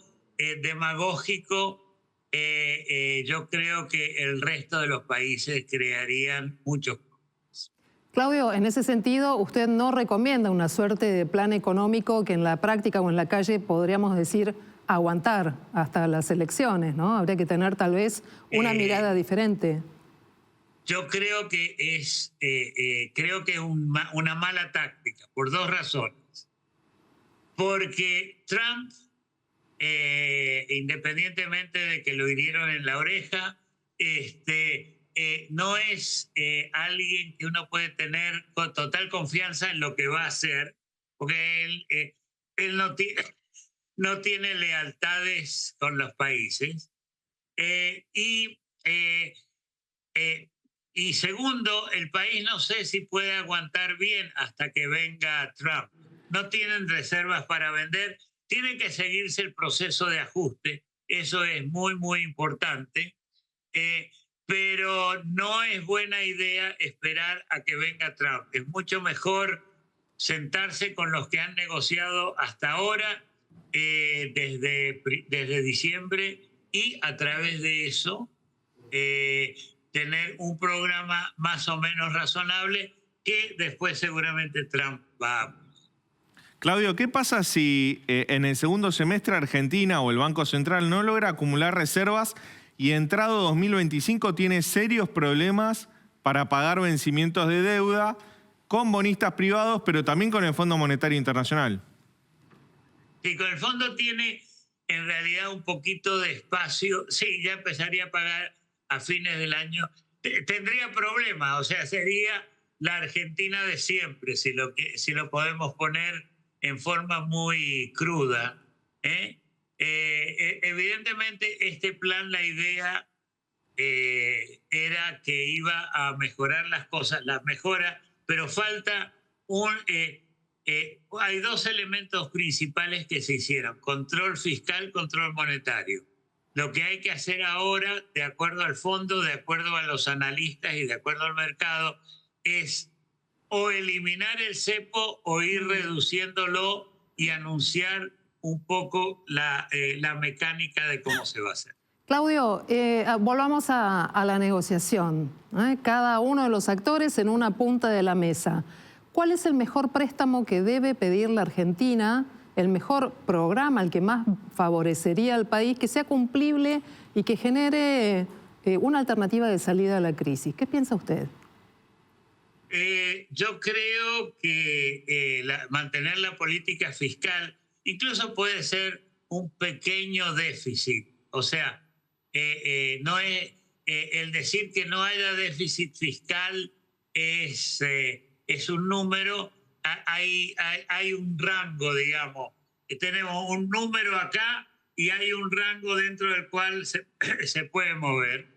demagógico, yo creo que el resto de los países crearían muchos problemas. Claudio, en ese sentido, usted no recomienda una suerte de plan económico que en la práctica o en la calle podríamos decir aguantar hasta las elecciones, ¿no? Habría que tener tal vez una mirada diferente. Yo creo que es una mala táctica, por dos razones. Porque Trump, independientemente de que lo hirieron en la oreja, no es alguien que uno puede tener con total confianza en lo que va a hacer, porque él no tiene lealtades con los países. Y segundo, el país no sé si puede aguantar bien hasta que venga Trump. No tienen reservas para vender, tiene que seguirse el proceso de ajuste, eso es muy, muy importante, pero no es buena idea esperar a que venga Trump. Es mucho mejor sentarse con los que han negociado hasta ahora, desde diciembre, y a través de eso tener un programa más o menos razonable que después seguramente Trump va a... Claudio, ¿qué pasa si en el segundo semestre Argentina o el Banco Central no logra acumular reservas y entrado 2025 tiene serios problemas para pagar vencimientos de deuda con bonistas privados, pero también con el Fondo Monetario Internacional? Sí, con el fondo tiene en realidad un poquito de espacio. Sí, ya empezaría a pagar a fines del año. Tendría problemas, o sea, sería la Argentina de siempre, si lo podemos poner en forma muy cruda. Evidentemente, este plan, la idea era que iba a mejorar las cosas, las mejora, pero falta hay dos elementos principales que se hicieron: control fiscal, control monetario. Lo que hay que hacer ahora, de acuerdo al fondo, de acuerdo a los analistas y de acuerdo al mercado, es o eliminar el cepo o ir reduciéndolo y anunciar un poco la mecánica de cómo se va a hacer. Claudio, volvamos a la negociación. Cada uno de los actores en una punta de la mesa. ¿Cuál es el mejor préstamo que debe pedir la Argentina? El mejor programa, el que más favorecería al país, que sea cumplible y que genere una alternativa de salida a la crisis. ¿Qué piensa usted? Yo creo que mantener la política fiscal incluso puede ser un pequeño déficit. O sea, no es, el decir que no haya déficit fiscal es un número. Hay un rango, digamos. Tenemos un número acá y hay un rango dentro del cual se puede mover.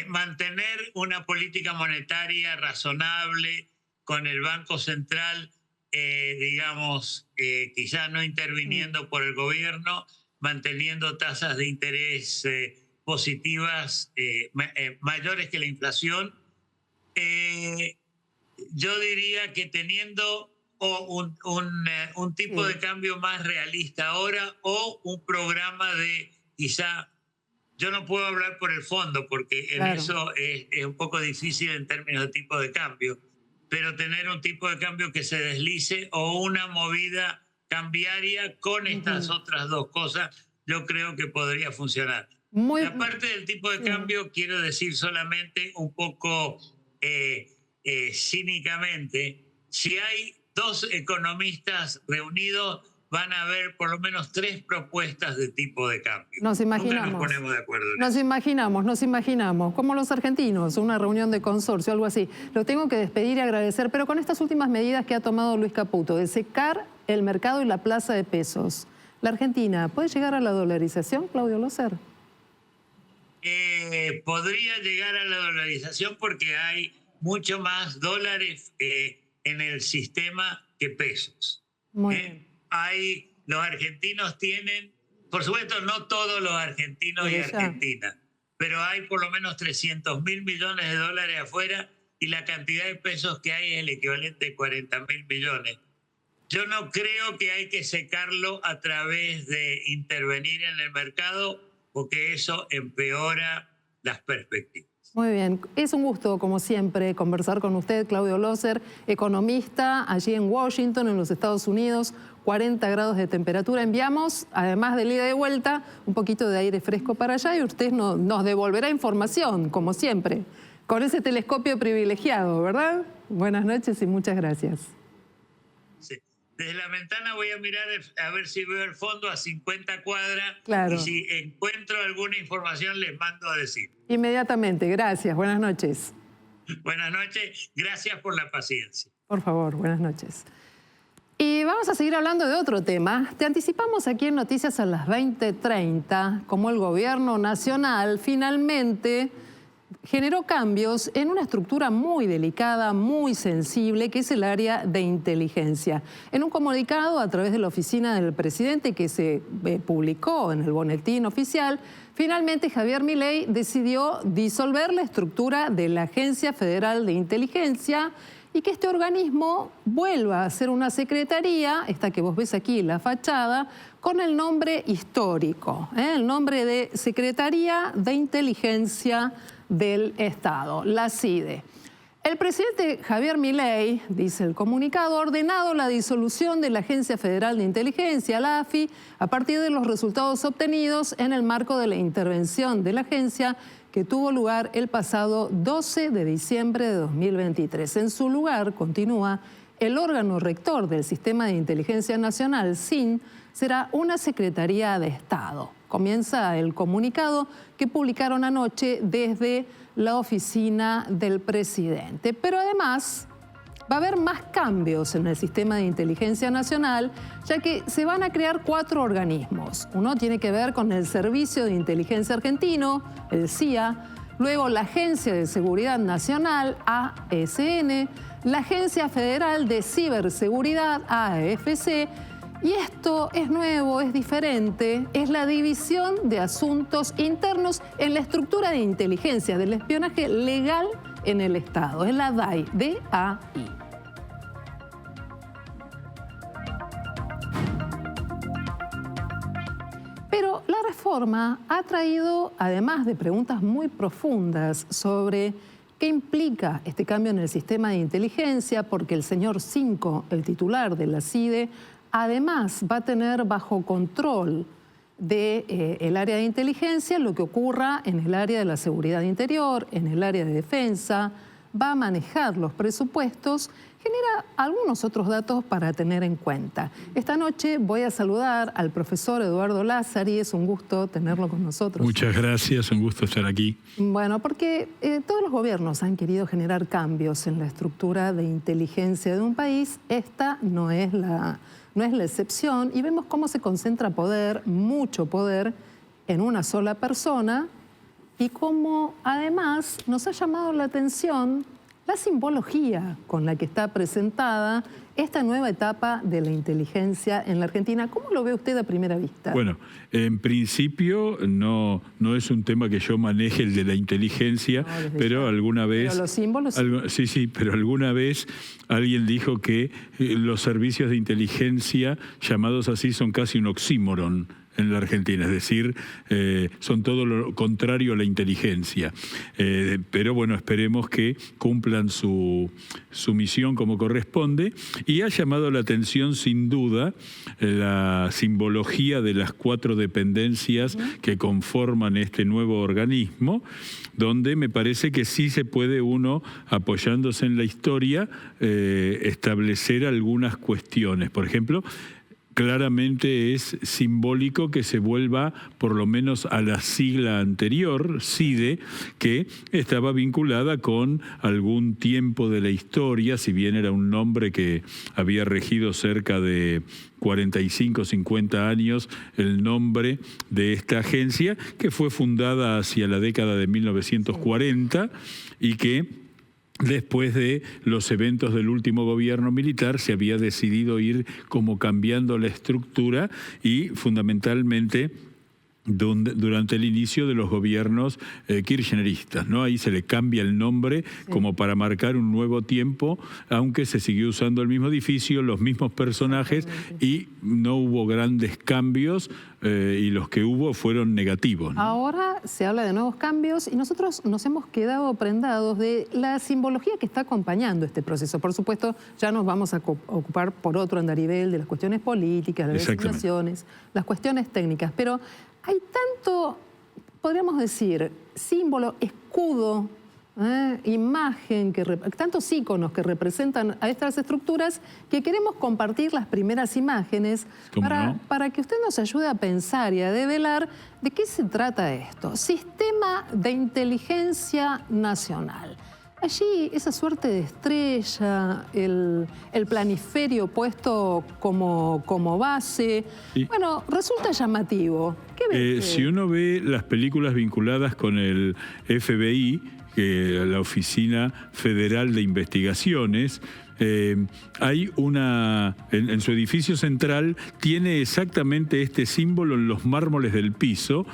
Mantener una política monetaria razonable con el Banco Central, digamos, quizás no interviniendo por el gobierno, manteniendo tasas de interés positivas mayores que la inflación. Yo diría que teniendo un tipo de cambio más realista ahora, o un programa de quizá... Yo no puedo hablar por el fondo porque en eso es un poco difícil en términos de tipo de cambio, pero tener un tipo de cambio que se deslice o una movida cambiaria con estas otras dos cosas, yo creo que podría funcionar. La parte del tipo de cambio, quiero decir solamente un poco cínicamente, si hay dos economistas reunidos, van a haber por lo menos 3 propuestas de tipo de cambio. Nos imaginamos. Nunca nos ponemos de acuerdo. Nos imaginamos, como los argentinos, una reunión de consorcio, algo así. Lo tengo que despedir y agradecer, pero con estas últimas medidas que ha tomado Luis Caputo, de secar el mercado y la plaza de pesos, ¿la Argentina puede llegar a la dolarización, Claudio Loser? Podría llegar a la dolarización porque hay mucho más dólares en el sistema que pesos. Muy bien. Los argentinos tienen, por supuesto no todos los argentinos y Argentina, pero hay por lo menos 300.000 millones de dólares afuera y la cantidad de pesos que hay es el equivalente a 40.000 millones. Yo no creo que hay que secarlo a través de intervenir en el mercado, porque eso empeora las perspectivas. Muy bien, es un gusto, como siempre, conversar con usted, Claudio Loser, economista allí en Washington, en los Estados Unidos, 40 grados de temperatura. Enviamos, además del ida y de vuelta, un poquito de aire fresco para allá y usted nos devolverá información, como siempre, con ese telescopio privilegiado, ¿verdad? Buenas noches y muchas gracias. Sí. desde la ventana voy a mirar a ver si veo el fondo a 50 cuadras. Claro. Y si encuentro alguna información les mando a decir. Inmediatamente, gracias, buenas noches. Buenas noches, gracias por la paciencia. Por favor, buenas noches. Y vamos a seguir hablando de otro tema. Te anticipamos aquí en Noticias a las 20:30 cómo el gobierno nacional finalmente generó cambios en una estructura muy delicada, muy sensible, que es el área de inteligencia. En un comunicado a través de la oficina del presidente que se publicó en el boletín oficial, finalmente Javier Milei decidió disolver la estructura de la Agencia Federal de Inteligencia y que este organismo vuelva a ser una secretaría, esta que vos ves aquí, la fachada, con el nombre histórico, el nombre de Secretaría de Inteligencia del Estado, la CIDE. El presidente Javier Milei, dice el comunicado, ha ordenado la disolución de la Agencia Federal de Inteligencia, la AFI, a partir de los resultados obtenidos en el marco de la intervención de la agencia que tuvo lugar el pasado 12 de diciembre de 2023. En su lugar, continúa, el órgano rector del Sistema de Inteligencia Nacional, SIN, será una Secretaría de Estado. Comienza el comunicado que publicaron anoche desde la oficina del presidente. Pero además va a haber más cambios en el Sistema de Inteligencia Nacional, ya que se van a crear 4 organismos. Uno tiene que ver con el Servicio de Inteligencia Argentino, el CIA, luego la Agencia de Seguridad Nacional, ASN, la Agencia Federal de Ciberseguridad, AFC, y esto es nuevo, es diferente, es la División de Asuntos Internos en la estructura de inteligencia del espionaje legal en el Estado, es la DAI, D-A-I. Pero la reforma ha traído, además de preguntas muy profundas sobre qué implica este cambio en el sistema de inteligencia, porque el señor Cinco, el titular de la CIDE, además va a tener bajo control del área de inteligencia lo que ocurra en el área de la seguridad interior, en el área de defensa, va a manejar los presupuestos, genera algunos otros datos para tener en cuenta. Esta noche voy a saludar al profesor Eduardo Lázari, es un gusto tenerlo con nosotros. Muchas gracias, un gusto estar aquí. Bueno, porque todos los gobiernos han querido generar cambios en la estructura de inteligencia de un país, esta no es la excepción, y vemos cómo se concentra poder, mucho poder, en una sola persona, y cómo además nos ha llamado la atención la simbología con la que está presentada esta nueva etapa de la inteligencia en la Argentina. ¿Cómo lo ve usted a primera vista? Bueno, en principio no es un tema que yo maneje, el de la inteligencia, pero alguna vez... Pero los símbolos... Sí, pero alguna vez alguien dijo que los servicios de inteligencia, llamados así, son casi un oxímoron en la Argentina, es decir, son todo lo contrario a la inteligencia. Pero bueno, esperemos que cumplan su misión como corresponde, y ha llamado la atención sin duda la simbología de las 4 dependencias que conforman este nuevo organismo, donde me parece que sí se puede uno, apoyándose en la historia, establecer algunas cuestiones. Por ejemplo, claramente es simbólico que se vuelva por lo menos a la sigla anterior, CIDE, que estaba vinculada con algún tiempo de la historia, si bien era un nombre que había regido cerca de 45, 50 años, el nombre de esta agencia, que fue fundada hacia la década de 1940 y que después de los eventos del último gobierno militar se había decidido ir como cambiando la estructura, y fundamentalmente durante el inicio de los gobiernos kirchneristas, ¿no? Ahí se le cambia el nombre como para marcar un nuevo tiempo, aunque se siguió usando el mismo edificio, los mismos personajes, y no hubo grandes cambios, y los que hubo fueron negativos, ¿no? Ahora se habla de nuevos cambios y nosotros nos hemos quedado prendados de la simbología que está acompañando este proceso. Por supuesto, ya nos vamos a ocupar por otro andarivel de las cuestiones políticas, las designaciones, las cuestiones técnicas, pero hay tanto, podríamos decir, símbolo, escudo imagen, tantos íconos que representan a estas estructuras, que queremos compartir las primeras imágenes para que usted nos ayude a pensar y a develar de qué se trata esto. Sistema de Inteligencia Nacional. Allí esa suerte de estrella, el planiferio puesto como base, sí. Bueno, resulta llamativo. ¿Qué ves? Si uno ve las películas vinculadas con el FBI, la Oficina Federal de Investigaciones, hay en su edificio central tiene exactamente este símbolo en los mármoles del piso.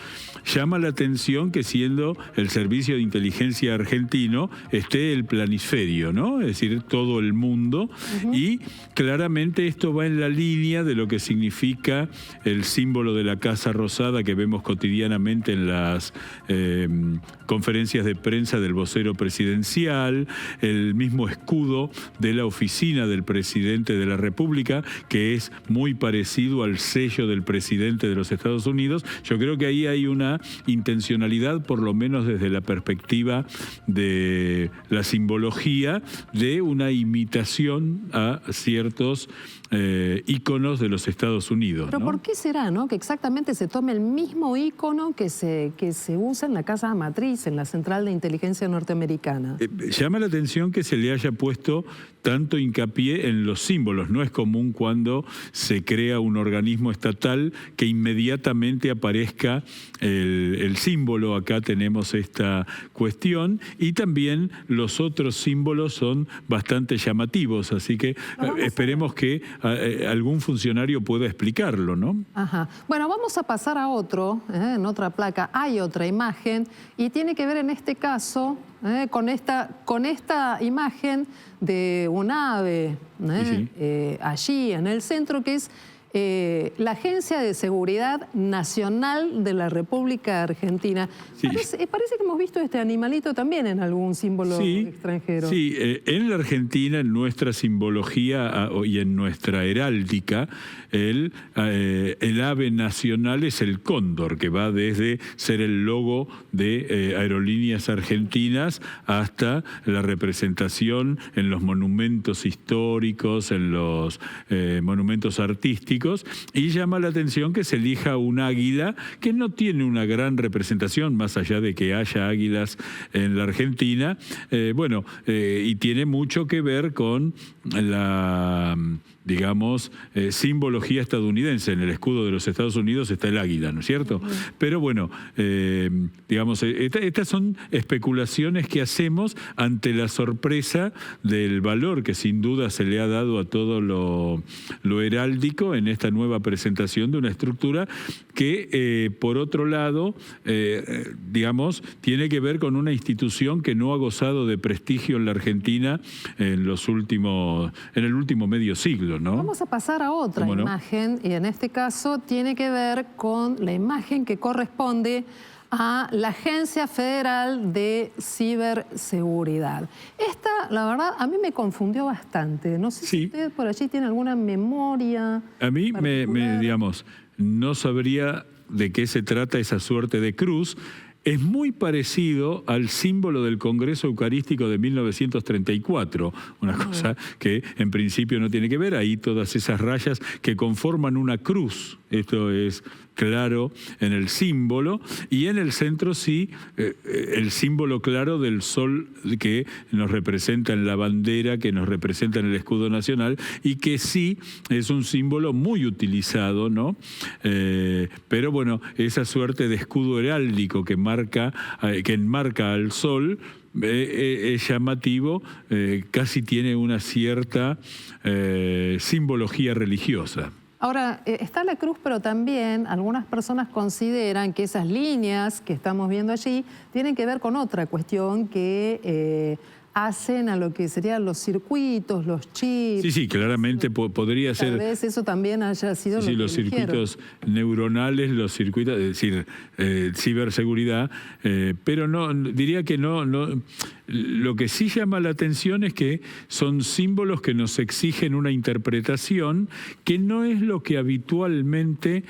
Llama la atención que, siendo el Servicio de Inteligencia argentino, esté el planisferio, ¿no? Es decir, todo el mundo. Y claramente esto va en la línea de lo que significa el símbolo de la Casa Rosada que vemos cotidianamente en las conferencias de prensa del vocero presidencial, el mismo escudo de la oficina del presidente de la República, que es muy parecido al sello del presidente de los Estados Unidos. Yo creo que ahí hay una intencionalidad, por lo menos desde la perspectiva de la simbología, de una imitación a ciertos íconos de los Estados Unidos. Pero ¿no? ¿Por qué será, no? Que exactamente se tome el mismo ícono que se usa en la casa matriz, en la Central de Inteligencia Norteamericana. Llama la atención que se le haya puesto tanto hincapié en los símbolos. No es común cuando se crea un organismo estatal que inmediatamente aparezca el símbolo. Acá tenemos esta cuestión, y también los otros símbolos son bastante llamativos, así que esperemos que algún funcionario pueda explicarlo, ¿no? Ajá. Bueno, vamos a pasar a otro, en otra placa hay otra imagen, y tiene que ver en este caso con esta imagen de un ave allí en el centro, que es la Agencia de Seguridad Nacional de la República Argentina. Sí. Parece que hemos visto este animalito también en algún símbolo extranjero. Sí, en la Argentina, en nuestra simbología y en nuestra heráldica, el ave nacional es el cóndor, que va desde ser el logo de Aerolíneas Argentinas hasta la representación en los monumentos históricos, en los monumentos artísticos. Y llama la atención que se elija un águila que no tiene una gran representación, más allá de que haya águilas en la Argentina, y tiene mucho que ver con la, digamos, simbología estadounidense. En el escudo de los Estados Unidos está el águila, ¿no es cierto? Pero bueno, digamos, estas son especulaciones que hacemos ante la sorpresa del valor que sin duda se le ha dado a todo lo heráldico en esta nueva presentación de una estructura que, por otro lado, digamos, tiene que ver con una institución que no ha gozado de prestigio en la Argentina en el último medio siglo, ¿no? Vamos a pasar a otra imagen, y en este caso tiene que ver con la imagen que corresponde a la Agencia Federal de Ciberseguridad. Esta, la verdad, a mí me confundió bastante. No sé si usted por allí tiene alguna memoria. A mí digamos, no sabría de qué se trata esa suerte de cruz. Es muy parecido al símbolo del Congreso Eucarístico de 1934, una cosa que en principio no tiene que ver. Ahí todas esas rayas que conforman una cruz, esto es claro en el símbolo, y en el centro el símbolo claro del sol que nos representa en la bandera, que nos representa en el escudo nacional, y que sí es un símbolo muy utilizado, ¿no? Pero bueno, esa suerte de escudo heráldico que enmarca al sol es llamativo, casi tiene una cierta simbología religiosa. Ahora, está la cruz, pero también algunas personas consideran que esas líneas que estamos viendo allí tienen que ver con otra cuestión que hacen a lo que serían los circuitos, los chips. Sí, claramente podría ser. Tal vez eso también haya sido lo que los circuitos neuronales, los circuitos, es decir, ciberseguridad, pero no, diría que no. Lo que sí llama la atención es que son símbolos que nos exigen una interpretación que no es lo que habitualmente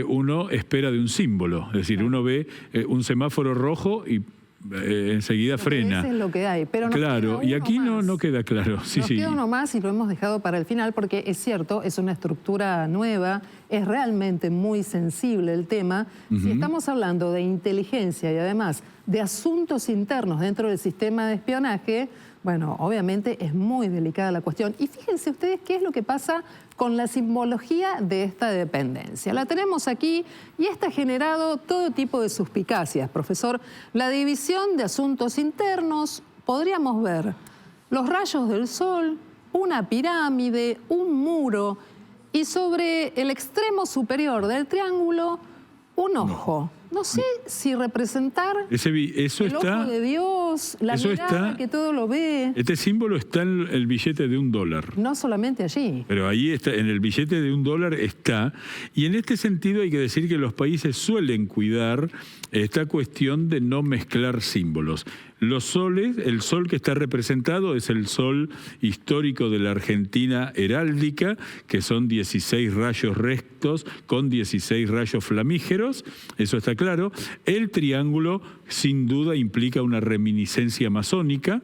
uno espera de un símbolo. Es decir, uno ve un semáforo rojo y enseguida frena. Eso es lo que hay. Pero claro, y aquí no queda claro. Sí, nos queda uno más y lo hemos dejado para el final porque es cierto, es una estructura nueva, es realmente muy sensible el tema. Si estamos hablando de inteligencia y además de asuntos internos dentro del sistema de espionaje, bueno, obviamente es muy delicada la cuestión. Y fíjense ustedes qué es lo que pasa con la simbología de esta dependencia. La tenemos aquí y esta ha generado todo tipo de suspicacias, profesor. La división de asuntos internos, podríamos ver los rayos del sol, una pirámide, un muro y sobre el extremo superior del triángulo, un ojo. No sé si representar eso el ojo de Dios, la mirada que todo lo ve. Este símbolo está en el billete de $1. No solamente allí. Pero ahí está, en el billete de $1 está. Y en este sentido hay que decir que los países suelen cuidar esta cuestión de no mezclar símbolos. Los soles, el sol que está representado es el sol histórico de la Argentina heráldica, que son 16 rayos rectos con 16 rayos flamígeros, eso está claro. El triángulo sin duda implica una reminiscencia masónica,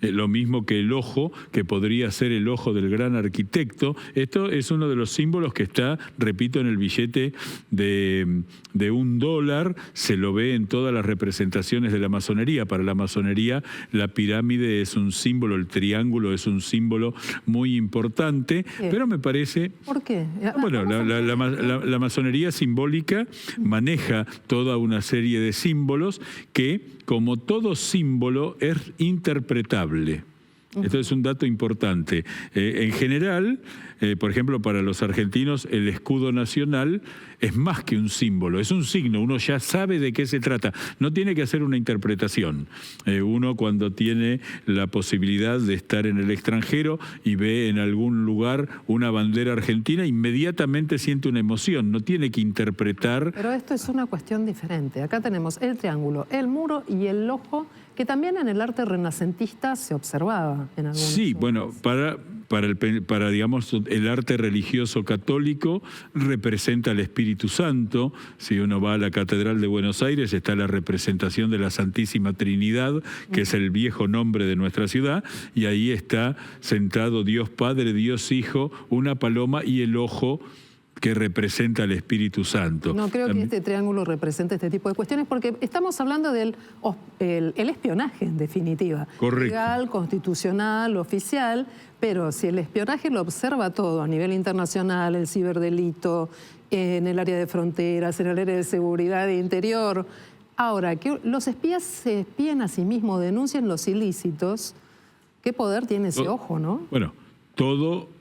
lo mismo que el ojo, que podría ser el ojo del gran arquitecto. Esto es uno de los símbolos que está, repito, en el billete de $1. Se lo ve en todas las representaciones de la masonería. Para la masonería, la pirámide es un símbolo, el triángulo es un símbolo muy importante. Pero me parece... ¿Por qué? Bueno, la masonería simbólica maneja toda una serie de símbolos que, como todo símbolo, es interpretable. Esto es un dato importante. En general, por ejemplo, para los argentinos, el escudo nacional es más que un símbolo, es un signo, uno ya sabe de qué se trata, no tiene que hacer una interpretación. Uno cuando tiene la posibilidad de estar en el extranjero y ve en algún lugar una bandera argentina, inmediatamente siente una emoción, no tiene que interpretar. Pero esto es una cuestión diferente. Acá tenemos el triángulo, el muro y el ojo, que también en el arte renacentista se observaba en algunos. Sí, bueno, para digamos, el arte religioso católico representa al Espíritu Santo. Si uno va a la Catedral de Buenos Aires, está la representación de la Santísima Trinidad, que es el viejo nombre de nuestra ciudad, y ahí está sentado Dios Padre, Dios Hijo, una paloma y el ojo que representa al Espíritu Santo. No creo que este triángulo represente este tipo de cuestiones, porque estamos hablando del el espionaje, en definitiva. Correcto. Legal, constitucional, oficial, pero si el espionaje lo observa todo a nivel internacional, el ciberdelito, en el área de fronteras, en el área de seguridad e interior. Ahora, que los espías se espíen a sí mismos, denuncien los ilícitos, ¿qué poder tiene ese ojo, no? Bueno, todo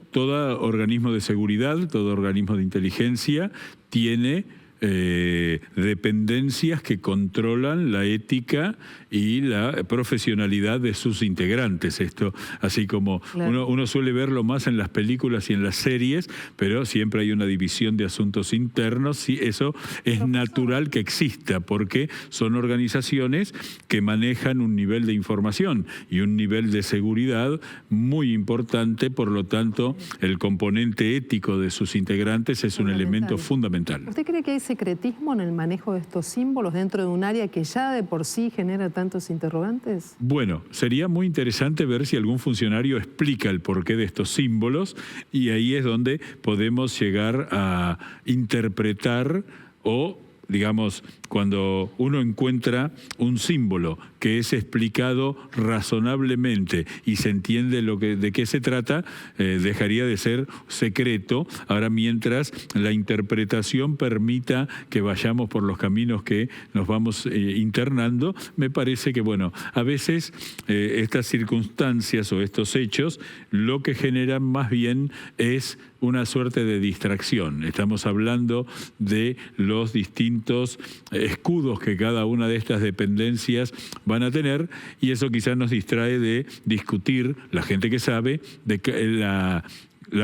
organismo de seguridad, todo organismo de inteligencia tiene dependencias que controlan la ética y la profesionalidad de sus integrantes. Esto, así como claro, uno suele verlo más en las películas y en las series, pero siempre hay una división de asuntos internos y eso es natural que exista, porque son organizaciones que manejan un nivel de información y un nivel de seguridad muy importante, por lo tanto, el componente ético de sus integrantes es un elemento fundamental. ¿Usted cree que hay secretismo en el manejo de estos símbolos dentro de un área que ya de por sí genera tantos interrogantes? Bueno, sería muy interesante ver si algún funcionario explica el porqué de estos símbolos, y ahí es donde podemos llegar a interpretar o, digamos, cuando uno encuentra un símbolo que es explicado razonablemente y se entiende de qué se trata, dejaría de ser secreto. Ahora, mientras la interpretación permita que vayamos por los caminos que nos vamos internando, me parece que, bueno, a veces estas circunstancias o estos hechos lo que generan más bien es una suerte de distracción. Estamos hablando de los distintos escudos que cada una de estas dependencias van a tener, y eso quizás nos distrae de discutir, la gente que sabe, de que la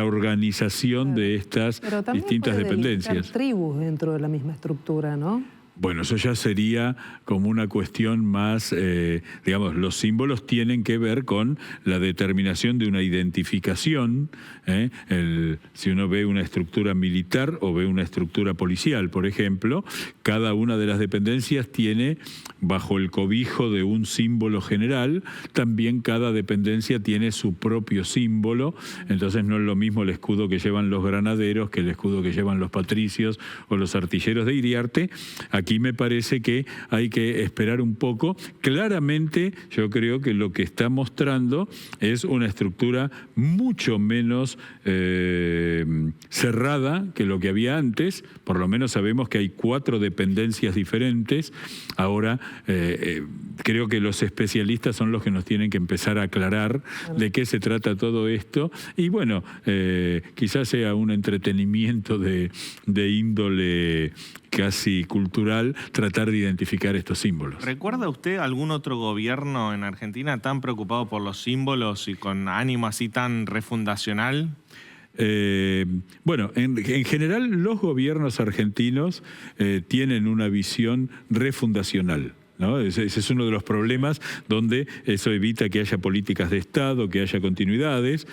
organización de estas distintas dependencias. Tribus dentro de la misma estructura, ¿no? Bueno, eso ya sería como una cuestión más, digamos, los símbolos tienen que ver con la determinación de una identificación. Si uno ve una estructura militar o ve una estructura policial, por ejemplo, cada una de las dependencias tiene, bajo el cobijo de un símbolo general, también cada dependencia tiene su propio símbolo. Entonces no es lo mismo el escudo que llevan los granaderos que el escudo que llevan los patricios o los artilleros de Iriarte. Aquí me parece que hay que esperar un poco. Claramente yo creo que lo que está mostrando es una estructura mucho menos cerrada que lo que había antes. Por lo menos sabemos que hay 4 dependencias diferentes. Ahora creo que los especialistas son los que nos tienen que empezar a aclarar de qué se trata todo esto. Y bueno, quizás sea un entretenimiento de índole casi cultural tratar de identificar estos símbolos. ¿Recuerda usted algún otro gobierno en Argentina tan preocupado por los símbolos y con ánimo así tan refundacional? Bueno, en general los gobiernos argentinos tienen una visión refundacional, ¿no? Ese es uno de los problemas donde eso evita que haya políticas de Estado, que haya continuidades.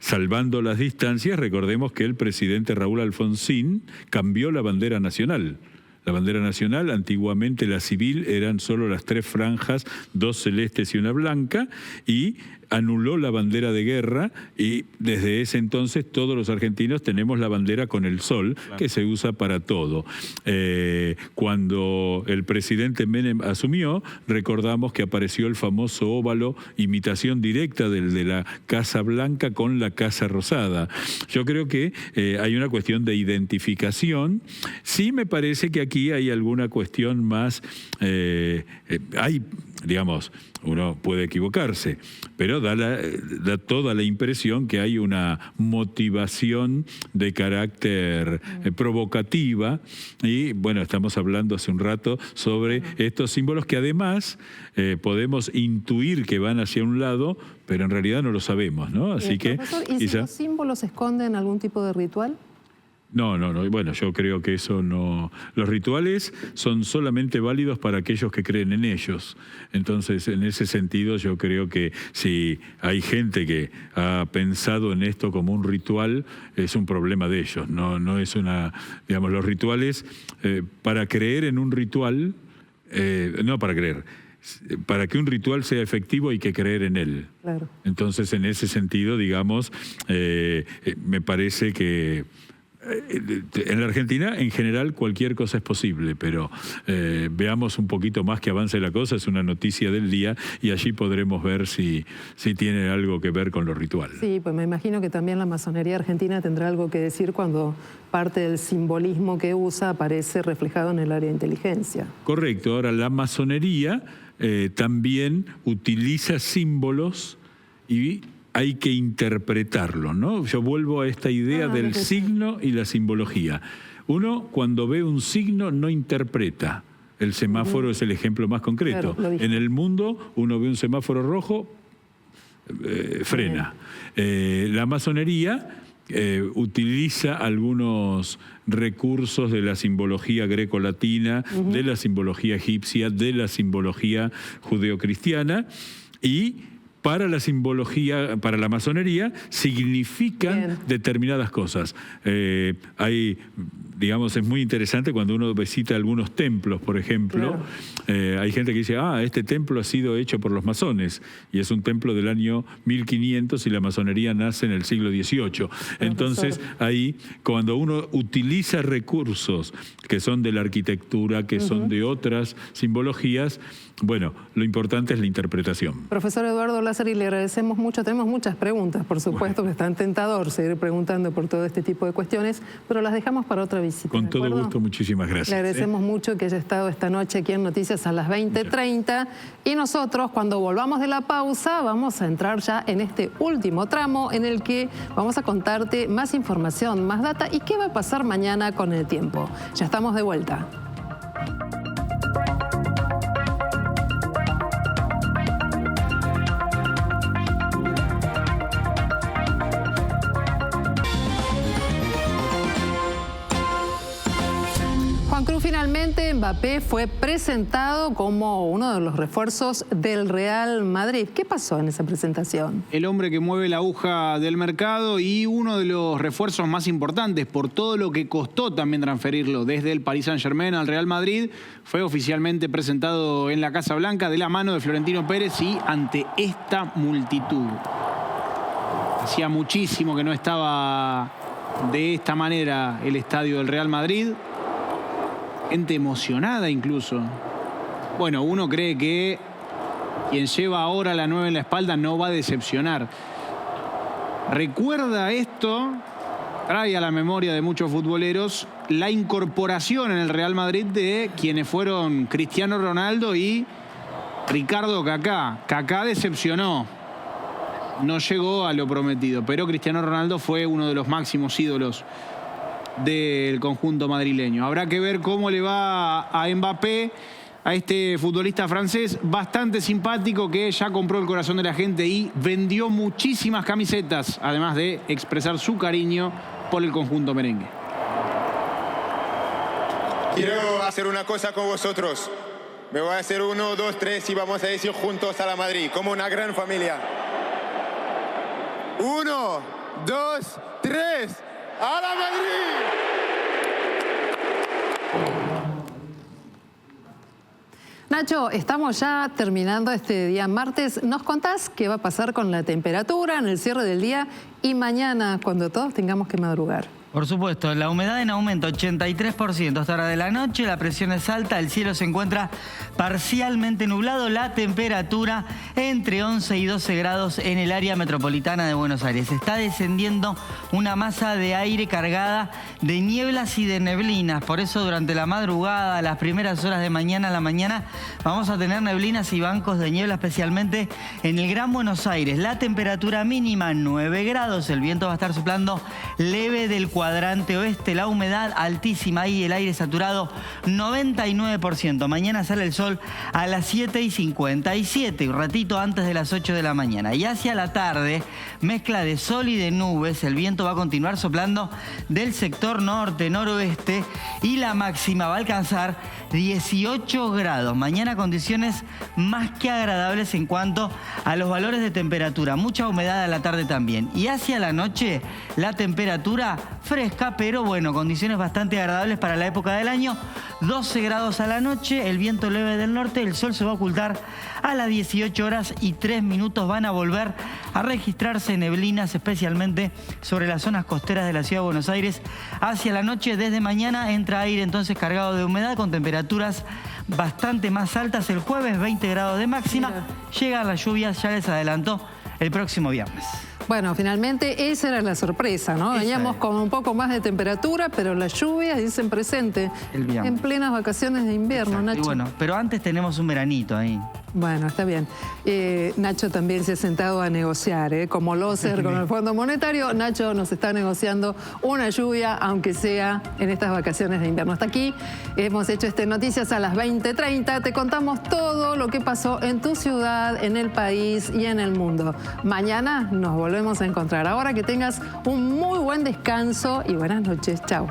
Salvando las distancias, recordemos que el presidente Raúl Alfonsín cambió la bandera nacional. La bandera nacional, antiguamente la civil, eran solo las 3 franjas, 2 celestes y una blanca, y anuló la bandera de guerra, y desde ese entonces todos los argentinos tenemos la bandera con el sol, claro, que se usa para todo. Cuando el presidente Menem asumió, recordamos que apareció el famoso óvalo, imitación directa del de la Casa Blanca con la Casa Rosada. Yo creo que hay una cuestión de identificación. Sí me parece que aquí hay alguna cuestión más, hay, digamos, uno puede equivocarse, pero da toda la impresión que hay una motivación de carácter provocativa. Y bueno, estamos hablando hace un rato sobre estos símbolos que además podemos intuir que van hacia un lado, pero en realidad no lo sabemos, ¿no? Así que profesor, ¿y si los símbolos esconden algún tipo de ritual? No. Bueno, yo creo que eso no. Los rituales son solamente válidos para aquellos que creen en ellos. Entonces, en ese sentido, yo creo que si hay gente que ha pensado en esto como un ritual, es un problema de ellos. No es una. Digamos, los rituales, para creer en un ritual, no para creer. Para que un ritual sea efectivo hay que creer en él. Claro. Entonces, en ese sentido, digamos, me parece que en la Argentina, en general, cualquier cosa es posible, pero veamos un poquito más que avance la cosa, es una noticia del día y allí podremos ver si tiene algo que ver con lo ritual. Sí, pues me imagino que también la masonería argentina tendrá algo que decir cuando parte del simbolismo que usa aparece reflejado en el área de inteligencia. Correcto. Ahora, la masonería también utiliza símbolos y hay que interpretarlo, ¿no? Yo vuelvo a esta idea del signo y la simbología. Uno, cuando ve un signo, no interpreta. El semáforo es el ejemplo más concreto. Claro, en el mundo, uno ve un semáforo rojo, frena. La masonería utiliza algunos recursos de la simbología grecolatina, de la simbología egipcia, de la simbología judeocristiana, y para la simbología, para la masonería, significan determinadas cosas. Digamos, es muy interesante cuando uno visita algunos templos, por ejemplo. Claro. Hay gente que dice, este templo ha sido hecho por los masones, y es un templo del año 1500 y la masonería nace en el siglo XVIII. Entonces, ahí, cuando uno utiliza recursos que son de la arquitectura, que son de otras simbologías, bueno, lo importante es la interpretación. Profesor Eduardo Lázari, le agradecemos mucho. Tenemos muchas preguntas, por supuesto, que están tentador seguir preguntando por todo este tipo de cuestiones, pero las dejamos para otra visita. Con todo gusto, muchísimas gracias. Le agradecemos mucho que haya estado esta noche aquí en Noticias a las 20:30. Y nosotros, cuando volvamos de la pausa, vamos a entrar ya en este último tramo en el que vamos a contarte más información, más data y qué va a pasar mañana con el tiempo. Ya estamos de vuelta. Juan Juan Cruz, finalmente Mbappé fue presentado como uno de los refuerzos del Real Madrid. ¿Qué pasó en esa presentación? El hombre que mueve la aguja del mercado y uno de los refuerzos más importantes por todo lo que costó también transferirlo desde el Paris Saint-Germain al Real Madrid, fue oficialmente presentado en la Casa Blanca de la mano de Florentino Pérez y ante esta multitud. Hacía muchísimo que no estaba de esta manera el estadio del Real Madrid. Gente emocionada incluso. Bueno, uno cree que quien lleva ahora la 9 en la espalda no va a decepcionar. Recuerda esto, trae a la memoria de muchos futboleros la incorporación en el Real Madrid de quienes fueron Cristiano Ronaldo y Ricardo Kaká. Kaká decepcionó. No llegó a lo prometido, pero Cristiano Ronaldo fue uno de los máximos ídolos del conjunto madrileño. Habrá que ver cómo le va a Mbappé, a este futbolista francés bastante simpático que ya compró el corazón de la gente y vendió muchísimas camisetas, además de expresar su cariño por el conjunto merengue. Quiero hacer una cosa con vosotros. Me voy a hacer 1, 2, 3 y vamos a decir juntos a la Madrid, como una gran familia. 1, 2, 3, ¡a la Madrid! Nacho, estamos ya terminando este día martes. ¿Nos contás qué va a pasar con la temperatura en el cierre del día y mañana cuando todos tengamos que madrugar? Por supuesto, la humedad en aumento, 83% hasta hora de la noche, la presión es alta, el cielo se encuentra parcialmente nublado, la temperatura entre 11 y 12 grados en el área metropolitana de Buenos Aires. Está descendiendo una masa de aire cargada de nieblas y de neblinas, por eso durante la madrugada, las primeras horas de mañana a la mañana, vamos a tener neblinas y bancos de niebla, especialmente en el Gran Buenos Aires. La temperatura mínima 9 grados, el viento va a estar soplando leve del cuadrante oeste, la humedad altísima y el aire saturado 99%. Mañana sale el sol a las 7:57, un ratito antes de las 8 de la mañana. Y hacia la tarde, mezcla de sol y de nubes, el viento va a continuar soplando del sector norte, noroeste y la máxima va a alcanzar 18 grados. Mañana condiciones más que agradables en cuanto a los valores de temperatura. Mucha humedad a la tarde también. Y hacia la noche, la temperatura fresca, pero bueno, condiciones bastante agradables para la época del año. 12 grados a la noche, el viento leve del norte, el sol se va a ocultar a las 18 horas y 3 minutos. Van a volver a registrarse neblinas, especialmente sobre las zonas costeras de la ciudad de Buenos Aires. Hacia la noche, desde mañana, entra aire entonces cargado de humedad con temperaturas bastante más altas. El jueves, 20 grados de máxima. Llegan las lluvias, ya les adelantó, el próximo viernes. Bueno, finalmente esa era la sorpresa, ¿no? Veníamos con un poco más de temperatura, pero las lluvias dicen presente en plenas vacaciones de invierno, Nacho. Y bueno, pero antes tenemos un veranito ahí. Bueno, está bien. Nacho también se ha sentado a negociar, como Loser con el Fondo Monetario. Nacho nos está negociando una lluvia, aunque sea en estas vacaciones de invierno. Hasta aquí hemos hecho Noticias a las 20:30. Te contamos todo lo que pasó en tu ciudad, en el país y en el mundo. Mañana nos volvemos a encontrar. Ahora que tengas un muy buen descanso y buenas noches. Chao.